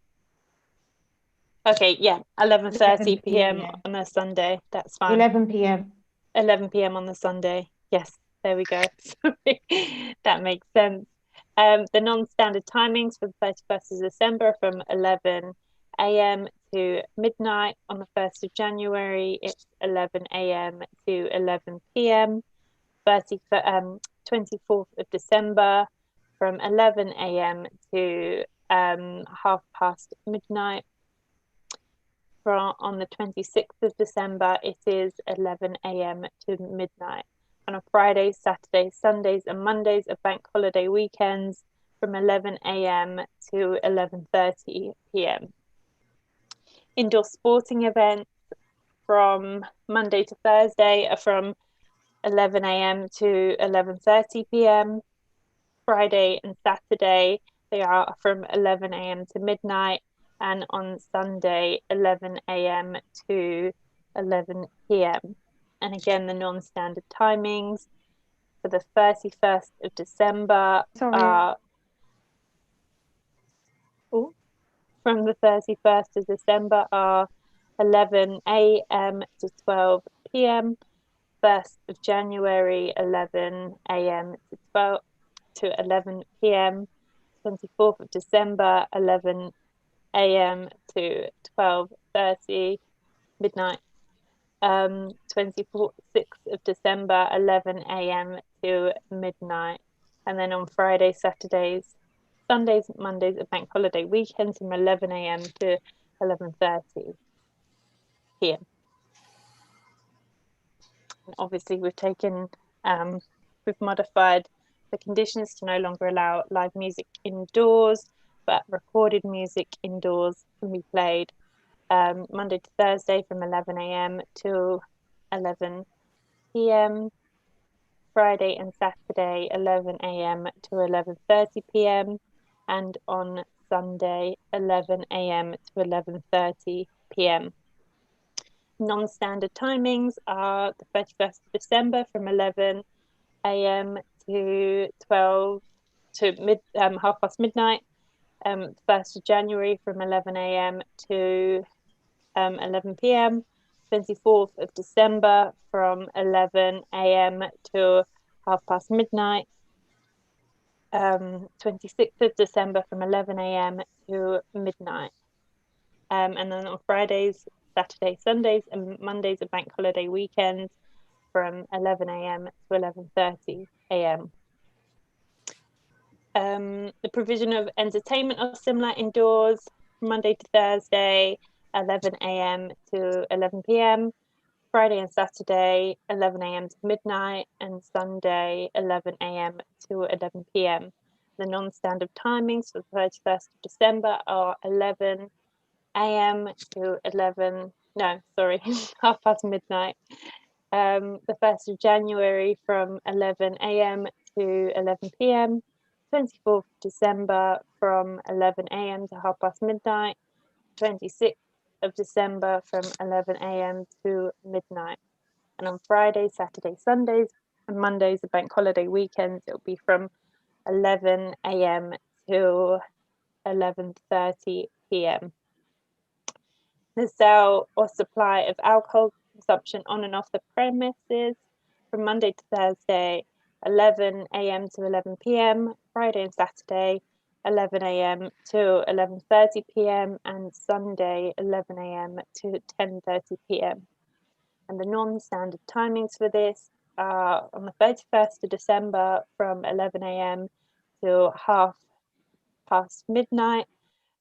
Okay, yeah, 11:30 p.m. yeah. on a Sunday. That's fine. 11 p.m. 11 p.m. on the Sunday. Yes, there we go. Sorry, that makes sense. The non-standard timings for the 31st of December from 11 a.m. to midnight. On the 1st of January, it's 11 a.m. to 11 p.m. 24th of December from 11 a.m. to 12:30 midnight. On the 26th of December, it is 11 a.m. to midnight. And on Fridays, Saturdays, Sundays, and Mondays of bank holiday weekends from 11 a.m. to 11:30 p.m. Indoor sporting events from Monday to Thursday are from 11 a.m. to 11:30 p.m. Friday and Saturday, they are from 11 a.m. to midnight. And on Sunday, 11 a.m. to 11 p.m. And again, the non-standard timings for the 31st of December are from the 31st of December are 11 a.m. to 12 p.m. 1st of January, 11 a.m. to 11 p.m. 24th of December, 11 a.m. to 12:30 midnight. 26th of December, 11 a.m. to midnight. And then on Fridays, Saturdays, Sundays, Mondays, and bank holiday weekends from 11 a.m. to 11:30 p.m. And obviously, we've modified the conditions to no longer allow live music indoors, but recorded music indoors can be played Monday to Thursday from 11 a.m. to 11 p.m. Friday and Saturday 11 a.m. to 11:30 p.m. and on Sunday 11 a.m. to 11:30 p.m. Non-standard timings are the 31st of December from 11 a.m. to 12 to half past midnight. 1st of January from 11 a.m. to 11 p.m. 24th of December from 11 a.m. to half past midnight. 26th of December from 11 a.m. to midnight. And then on Fridays, Saturdays, Sundays, and Mondays and bank holiday weekends from 11 a.m. to 11:30 a.m. The provision of entertainment or similar indoors Monday to Thursday 11 a.m. to 11 p.m. Friday and Saturday 11 a.m. to midnight, and Sunday 11 a.m. to 11 p.m. The non-standard timings for the 31st of December are 11 a.m. to half past midnight. The 1st of January from 11 a.m. to 11 p.m. 24th of December from 11 a.m. to half past midnight. 26th of December from 11 a.m. to midnight. And on Fridays, Saturdays, Sundays, and Mondays, the bank holiday weekends, it'll be from 11 a.m. to 11:30 p.m. The sale or supply of alcohol consumption on and off the premises from Monday to Thursday, 11 a.m. to 11 p.m, Friday and Saturday, 11 a.m. to 11:30 p.m, and Sunday, 11 a.m. to 10:30 p.m. And the non-standard timings for this are on the 31st of December from 11 a.m. to half past midnight,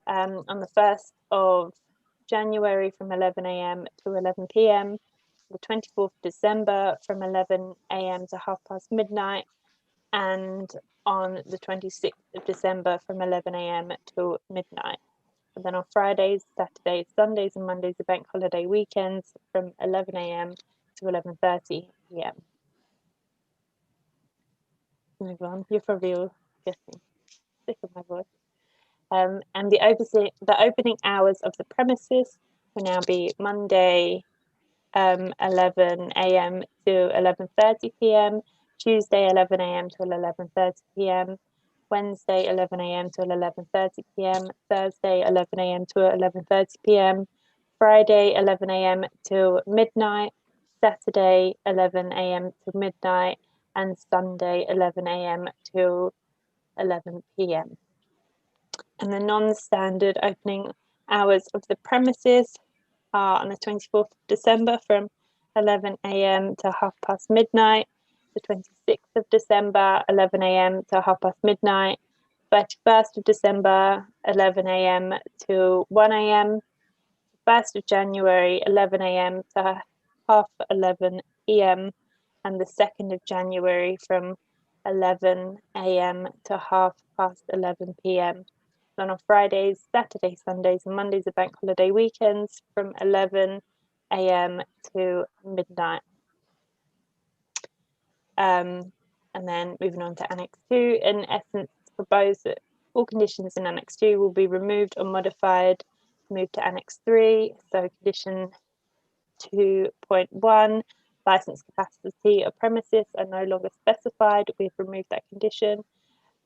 on the 1st of January from 11 a.m. to 11 p.m, the 24th of December from 11 a.m. to half past midnight, and on the 26th of December from 11 a.m. to midnight. And then on Fridays, Saturdays, Sundays, and Mondays, the bank holiday weekends from 11 a.m. to 11:30 p.m. Move on. You're probably all getting sick of my voice. And the opening hours of the premises will now be Monday 11 a.m. to 11:30 p.m, Tuesday 11 a.m. to 11:30 p.m, Wednesday 11 a.m. to 11:30 p.m, Thursday 11 a.m. to 11:30 p.m, Friday 11 a.m. to midnight, Saturday 11 a.m. to midnight, and Sunday 11 a.m. to 11 p.m. And the non-standard opening hours of the premises are on the 24th of December from 11 a.m. to half past midnight, the 26th of December 11 a.m. to half past midnight, 31st of December 11 a.m. to 1 a.m, 1st of January 11 a.m. to half 11 p.m, and the 2nd of January from 11 a.m. to half past 11 p.m. Then on Fridays, Saturdays, Sundays, and Mondays, the bank holiday weekends from 11 a.m. to midnight. And then moving on to Annex 2, in essence, propose that all conditions in Annex 2 will be removed or modified, move to Annex 3. So condition 2.1, license capacity of premises are no longer specified. We've removed that condition.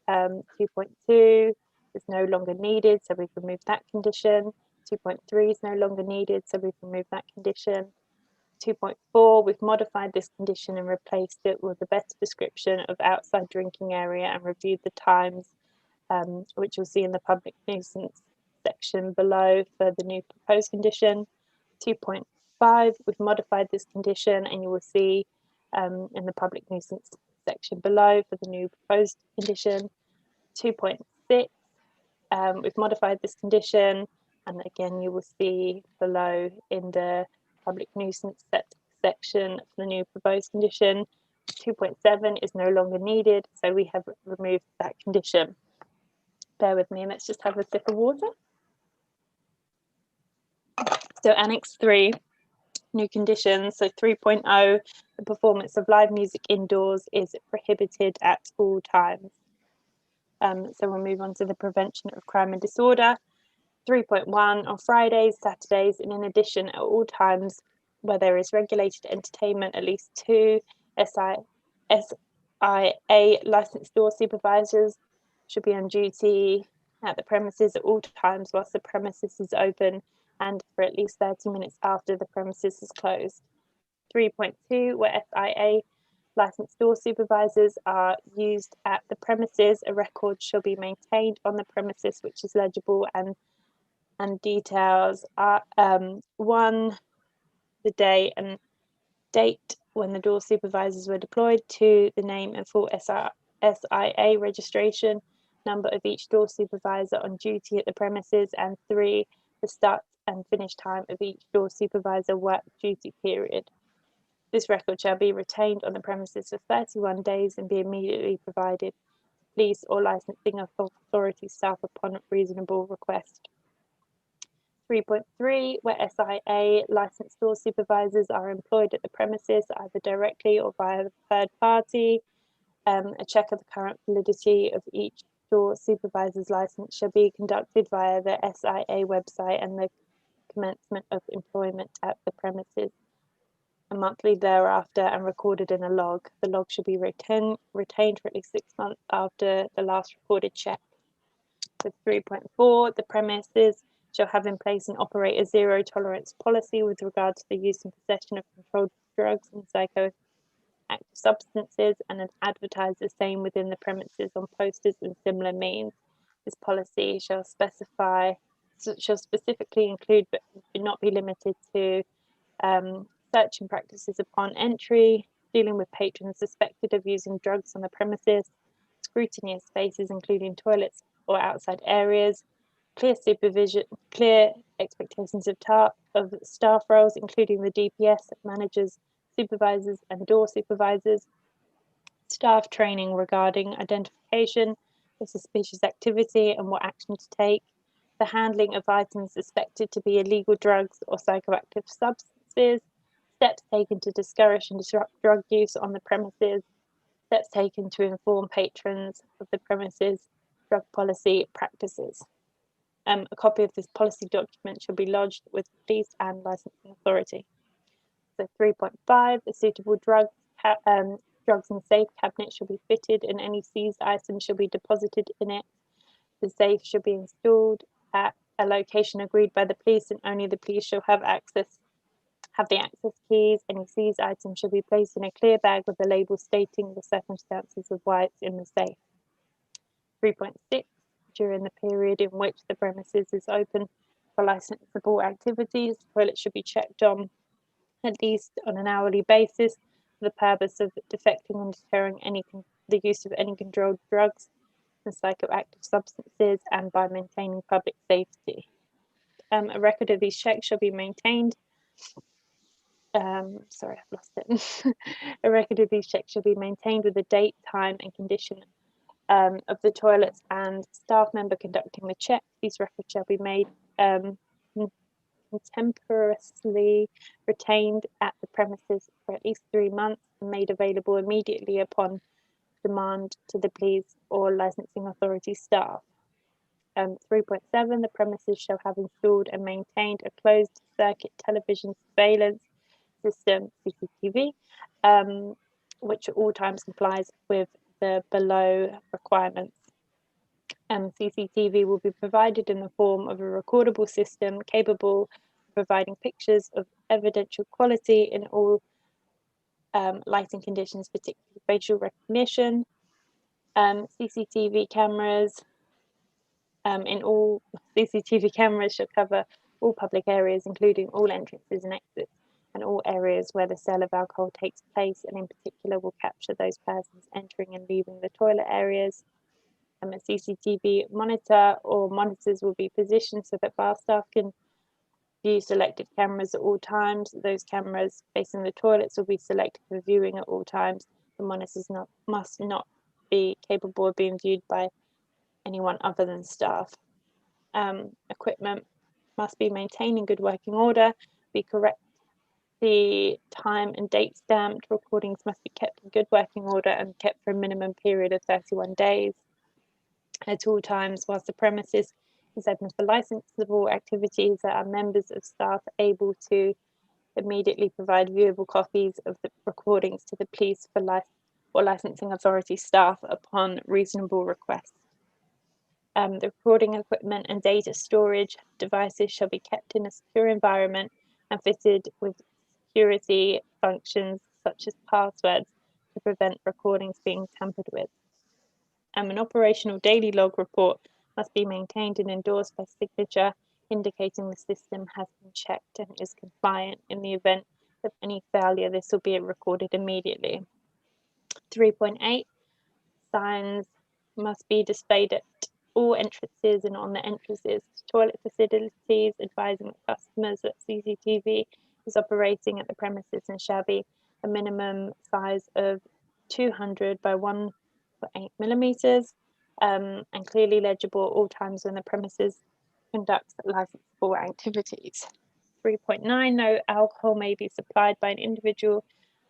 2.2 is no longer needed, so we've removed that condition. 2.3 is no longer needed, so we've removed that condition. 2.4, we've modified this condition and replaced it with a better description of outside drinking area and reviewed the times, which you'll see in the public nuisance section below for the new proposed condition. 2.5, we've modified this condition and you will see in the public nuisance section below for the new proposed condition. 2.6, we've modified this condition, and again you will see below in the public nuisance section for the new proposed condition. 2.7 is no longer needed, so we have removed that condition. Bear with me, let's just have a sip of water. So Annex 3, New conditions, so 3.0, the performance of live music indoors is prohibited at all times. So we'll move on to the prevention of crime and disorder. 3.1, on Fridays, Saturdays, and in addition at all times where there is regulated entertainment, at least 2 SIA licensed door supervisors should be on duty at the premises at all times whilst the premises is open and for at least 30 minutes after the premises is closed. 3.2, where SIA licensed door supervisors are used at the premises, a record shall be maintained on the premises which is legible and details are 1, the day and date when the door supervisors were deployed, 2, the name and full SIA registration number of each door supervisor on duty at the premises, and 3, the start and finish time of each door supervisor work duty period. This record shall be retained on the premises for 31 days and be immediately provided to police or licensing authority staff upon reasonable request. 3.3, where SIA licensed door supervisors are employed at the premises either directly or via a third party, a check of the current validity of each door supervisor's license shall be conducted via the SIA website and the commencement of employment at the premises a monthly thereafter and recorded in a log. The log should be retained for at least 6 months after the last recorded check. So 3.4, the premises shall have in place and operate a zero tolerance policy with regard to the use and possession of controlled drugs and psychoactive substances and advertise the same within the premises on posters and similar means. This policy shall specifically include but not be limited to searching practices upon entry, dealing with patrons suspected of using drugs on the premises, scrutiny of spaces including toilets or outside areas, clear supervision, clear expectations of staff roles including the DPS, managers, supervisors and door supervisors, staff training regarding identification of suspicious activity and what action to take, the handling of items suspected to be illegal drugs or psychoactive substances, steps taken to discourage and disrupt drug use on the premises, steps taken to inform patrons of the premises drug policy practices. A copy of this policy document shall be lodged with the police and licensing authority. So 3.5, a suitable drugs and safe cabinet shall be fitted and any seized items shall be deposited in it. The safe shall be installed at a location agreed by the police and only the police shall have the access keys. Any seized items shall be placed in a clear bag with a label stating the circumstances of why it's in the safe. 3.6, during the period in which the premises is open for licensable activities, the toilet should be checked on at least on an hourly basis for the purpose of detecting and deterring the use of any controlled drugs and psychoactive substances and by maintaining public safety. A record of these checks shall be maintained. Sorry, I've lost it. A record of these checks shall be maintained with the date, time, and condition of the toilets and staff member conducting the check. These records shall be made contemporaneously retained at the premises for at least 3 months and made available immediately upon demand to the police or licensing authority staff. 3.7, the premises shall have installed and maintained a closed circuit television surveillance system, CCTV, which at all times complies with the below requirements. CCTV will be provided in the form of a recordable system capable of providing pictures of evidential quality in all lighting conditions, particularly facial recognition. CCTV cameras shall cover all public areas, including all entrances and exits, and all areas where the sale of alcohol takes place, and in particular will capture those persons entering and leaving the toilet areas. A CCTV monitor or monitors will be positioned so that bar staff can view selected cameras at all times. Those cameras facing the toilets will be selected for viewing at all times. The monitors must not be capable of being viewed by anyone other than staff. Equipment must be maintained in good working order, be correct The time and date stamped recordings must be kept in good working order and kept for a minimum period of 31 days. At all times, whilst the premises is open for licensable activities, that are members of staff able to immediately provide viewable copies of the recordings to the police or licensing authority staff upon reasonable request. The recording equipment and data storage devices shall be kept in a secure environment and fitted with security functions such as passwords to prevent recordings being tampered with. An operational daily log report must be maintained and endorsed by signature, indicating the system has been checked and is compliant. In the event of any failure, this will be recorded immediately. 3.8, signs must be displayed at all entrances and on the entrances to toilet facilities, advising customers that CCTV is operating at the premises and shall be a minimum size of 200 by 1.8 millimeters and clearly legible at all times when the premises conducts licensable activities. 3.9, no alcohol may be supplied by an individual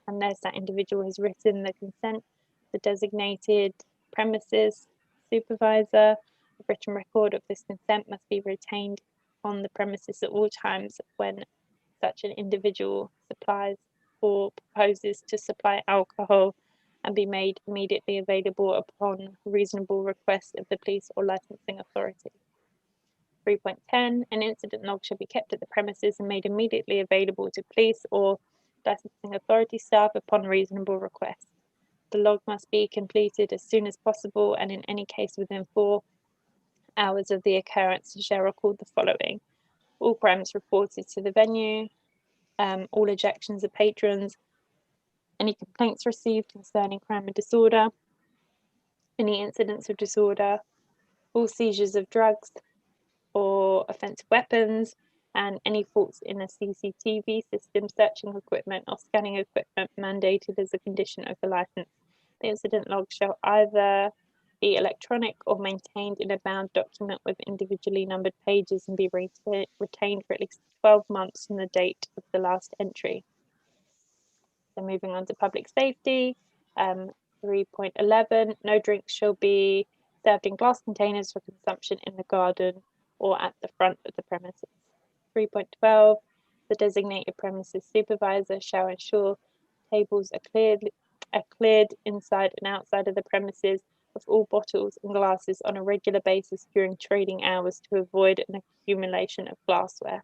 unless that individual has written the consent of the designated premises supervisor. A written record of this consent must be retained on the premises at all times when such an individual supplies or proposes to supply alcohol, and be made immediately available upon reasonable request of the police or licensing authority. 3.10, an incident log shall be kept at the premises and made immediately available to police or licensing authority staff upon reasonable request. The log must be completed as soon as possible, and in any case within 4 hours of the occurrence, and shall record the following: all crimes reported to the venue, all ejections of patrons, any complaints received concerning crime and disorder, any incidents of disorder, all seizures of drugs or offensive weapons, and any faults in a CCTV system, searching equipment or scanning equipment mandated as a condition of the license. The incident log shall either be electronic or maintained in a bound document with individually numbered pages and be retained for at least 12 months from the date of the last entry. So moving on to public safety, 3.11, no drinks shall be served in glass containers for consumption in the garden or at the front of the premises. 3.12, the designated premises supervisor shall ensure tables are cleared inside and outside of the premises of all bottles and glasses on a regular basis during trading hours to avoid an accumulation of glassware.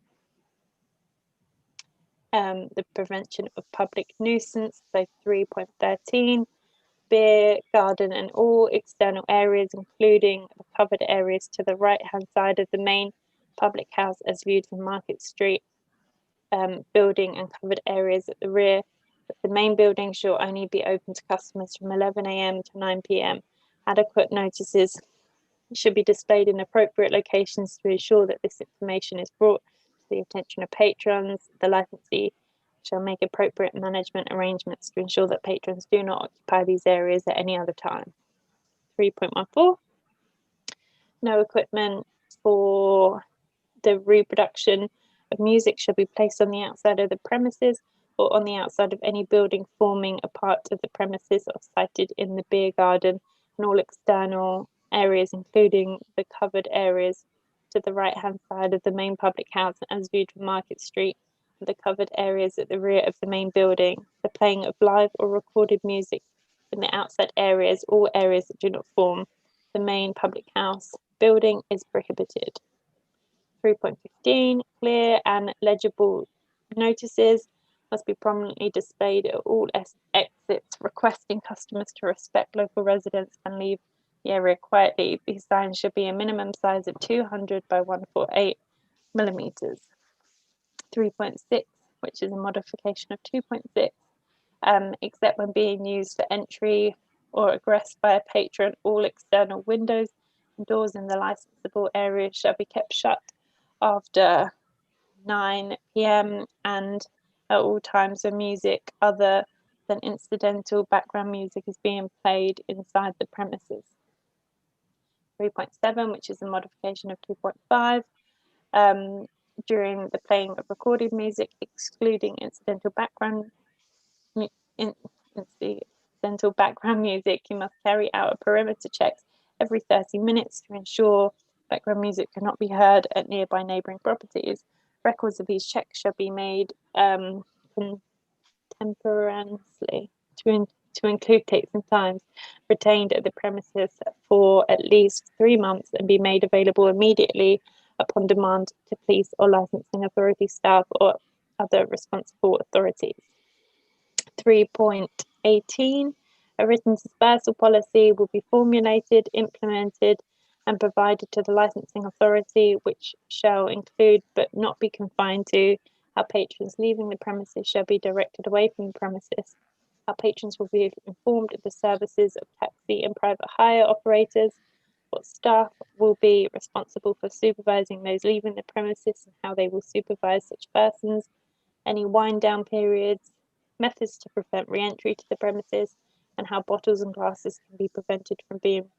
The prevention of public nuisance, so 3.13, beer garden and all external areas, including the covered areas to the right-hand side of the main public house as viewed from Market Street, building and covered areas at the rear of the main building shall only be open to customers from 11 AM to 9 PM. Adequate notices should be displayed in appropriate locations to ensure that this information is brought to the attention of patrons. The licensee shall make appropriate management arrangements to ensure that patrons do not occupy these areas at any other time. 3.14, no equipment for the reproduction of music shall be placed on the outside of the premises or on the outside of any building forming a part of the premises or sited in the beer garden and all external areas, including the covered areas to the right-hand side of the main public house as viewed from Market Street, and the covered areas at the rear of the main building. The playing of live or recorded music in the outside areas, all areas that do not form the main public house building, is prohibited. 3.15, clear and legible notices must be prominently displayed at all exits, requesting customers to respect local residents and leave the area quietly. These signs should be a minimum size of 200 by 148 millimeters. 3.6, which is a modification of 2.6, except when being used for entry or egress by a patron, all external windows and doors in the licensable area shall be kept shut after 9 PM and at all times when music other than incidental background music is being played inside the premises. 3.7, which is a modification of 2.5, during the playing of recorded music, excluding incidental background music. You must carry out a perimeter checks every 30 minutes to ensure background music cannot be heard at nearby neighbouring properties. Records of these checks shall be made contemporaneously to include dates and times retained at the premises for at least 3 months and be made available immediately upon demand to police or licensing authority staff or other responsible authorities. 3.18, a written dispersal policy will be formulated, implemented, and provided to the licensing authority, which shall include but not be confined to how patrons leaving the premises shall be directed away from the premises. Our patrons will be informed of the services of taxi and private hire operators. What staff will be responsible for supervising those leaving the premises and how they will supervise such persons. Any wind down periods, methods to prevent re-entry to the premises, and how bottles and glasses will be prevented from being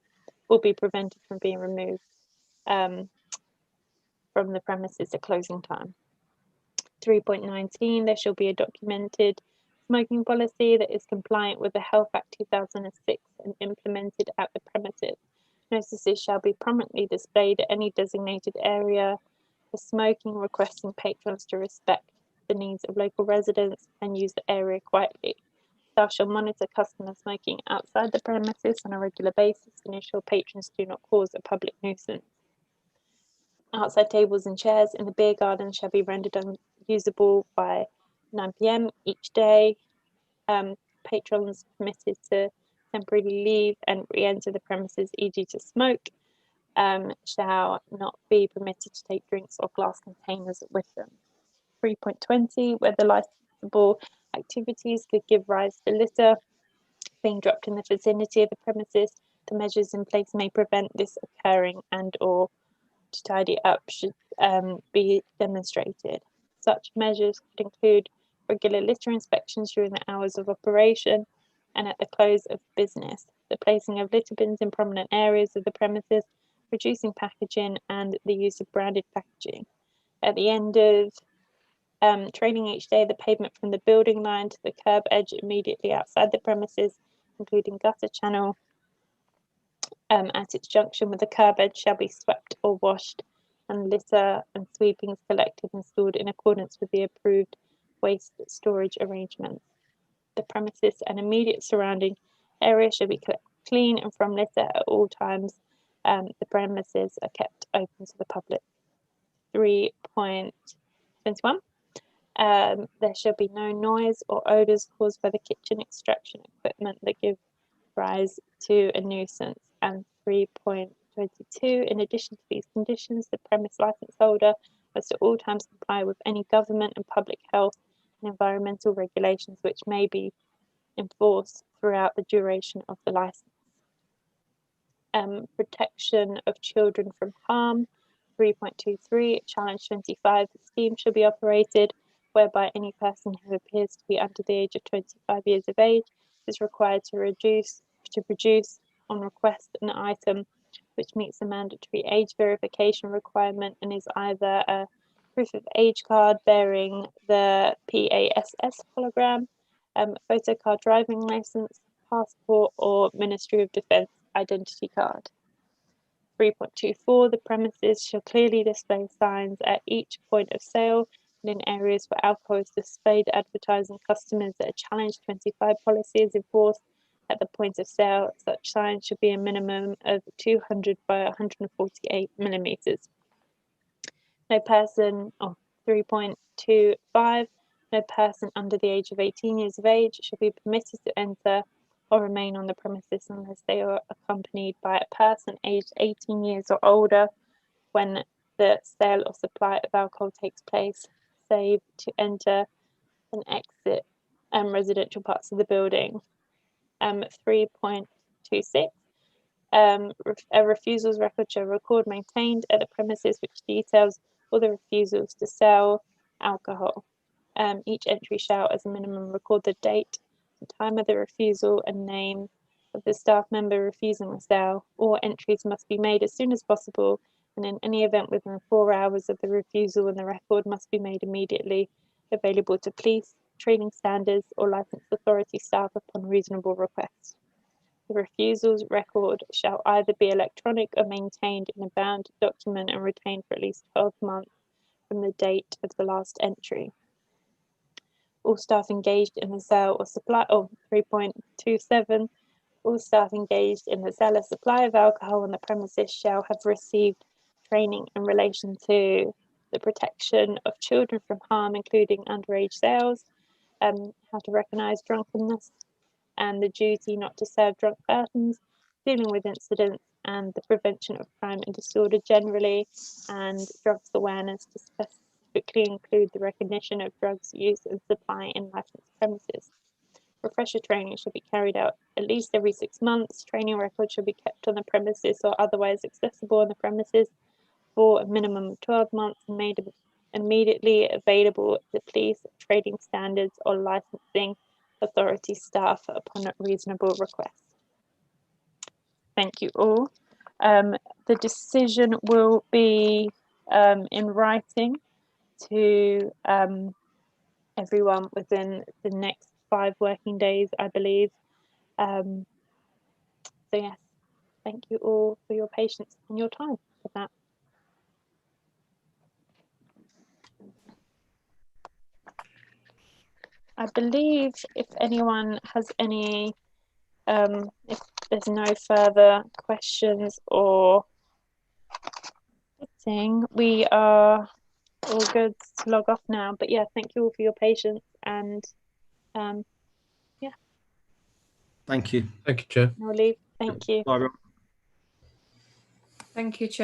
removed from the premises at closing time. 3.19, there shall be a documented smoking policy that is compliant with the Health Act 2006 and implemented at the premises. Notices shall be prominently displayed at any designated area for smoking, requesting patrons to respect the needs of local residents and use the area quietly. Staff shall monitor customers smoking outside the premises on a regular basis and ensure patrons do not cause a public nuisance. Outside tables and chairs in the beer garden shall be rendered unusable by 9 p.m. each day. Patrons permitted to temporarily leave and re-enter the premises, e.g. to smoke, shall not be permitted to take drinks or glass containers with them. 3.20, whether licensable activities could give rise to litter being dropped in the vicinity of the premises, the measures in place may prevent this occurring and or to tidy up should be demonstrated. Such measures could include regular litter inspections during the hours of operation and at the close of business, the placing of litter bins in prominent areas of the premises, reducing packaging and the use of branded packaging. At the end of training each day, the pavement from the building line to the curb edge immediately outside the premises, including gutter channel at its junction with the curb edge, shall be swept or washed, and litter and sweepings collected and stored in accordance with the approved waste storage arrangements. The premises and immediate surrounding area should be kept clean and from litter at all times. The premises are kept open to the public. 3.21. There shall be no noise or odours caused by the kitchen extraction equipment that give rise to a nuisance. And 3.22, in addition to these conditions, the premise licence holder must at all times comply with any government and public health and environmental regulations which may be enforced throughout the duration of the licence. Protection of children from harm. 3.23, challenge 25, the scheme shall be operated whereby any person who appears to be under the age of 25 years of age is required to produce on request an item which meets the mandatory age verification requirement and is either a proof of age card bearing the PASS hologram, photo card driving license, passport, or Ministry of Defence identity card. 3.24, the premises shall clearly display signs at each point of sale and in areas where alcohol is displayed advertising customers that a challenge 25 policy is enforced at the point of sale. Such signs should be a minimum of 200 by 148 millimeters. No person, 3.25, no person under the age of 18 years of age shall be permitted to enter or remain on the premises unless they are accompanied by a person aged 18 years or older when the sale or supply of alcohol takes place, save to enter and exit residential parts of the building. 3.26, a refusals record shall record maintained at the premises which details all the refusals to sell alcohol. Each entry shall, as a minimum, record the date, the time of the refusal, and name of the staff member refusing the sale. All entries must be made as soon as possible and in any event within 4 hours of the refusal, and the record must be made immediately available to police, training standards, or licensed authority staff upon reasonable request. The refusals record shall either be electronic or maintained in a bound document and retained for at least 12 months from the date of the last entry. All staff engaged in the sale or supply of 3.27, all staff engaged in the sale or supply of alcohol on the premises shall have received training in relation to the protection of children from harm, including underage sales, how to recognise drunkenness, and the duty not to serve drunk persons, dealing with incidents, and the prevention of crime and disorder generally, and drugs awareness to specifically include the recognition of drugs used and supply in licensed premises. Refresher training should be carried out at least every 6 months. Training records should be kept on the premises or otherwise accessible on the premises for a minimum of 12 months and made immediately available to police, trading standards, or licensing authority staff upon reasonable request. Thank you all. The decision will be in writing to everyone within the next 5 working days, I believe. So yes, thank you all for your patience and your time for that. I believe if anyone has any, if there's no further questions or thing, we are all good to log off now. But yeah, thank you all for your patience, and yeah. Thank you. Thank you, Chair. I'll leave. Thank you. Bye, everyone. Thank you, Chair.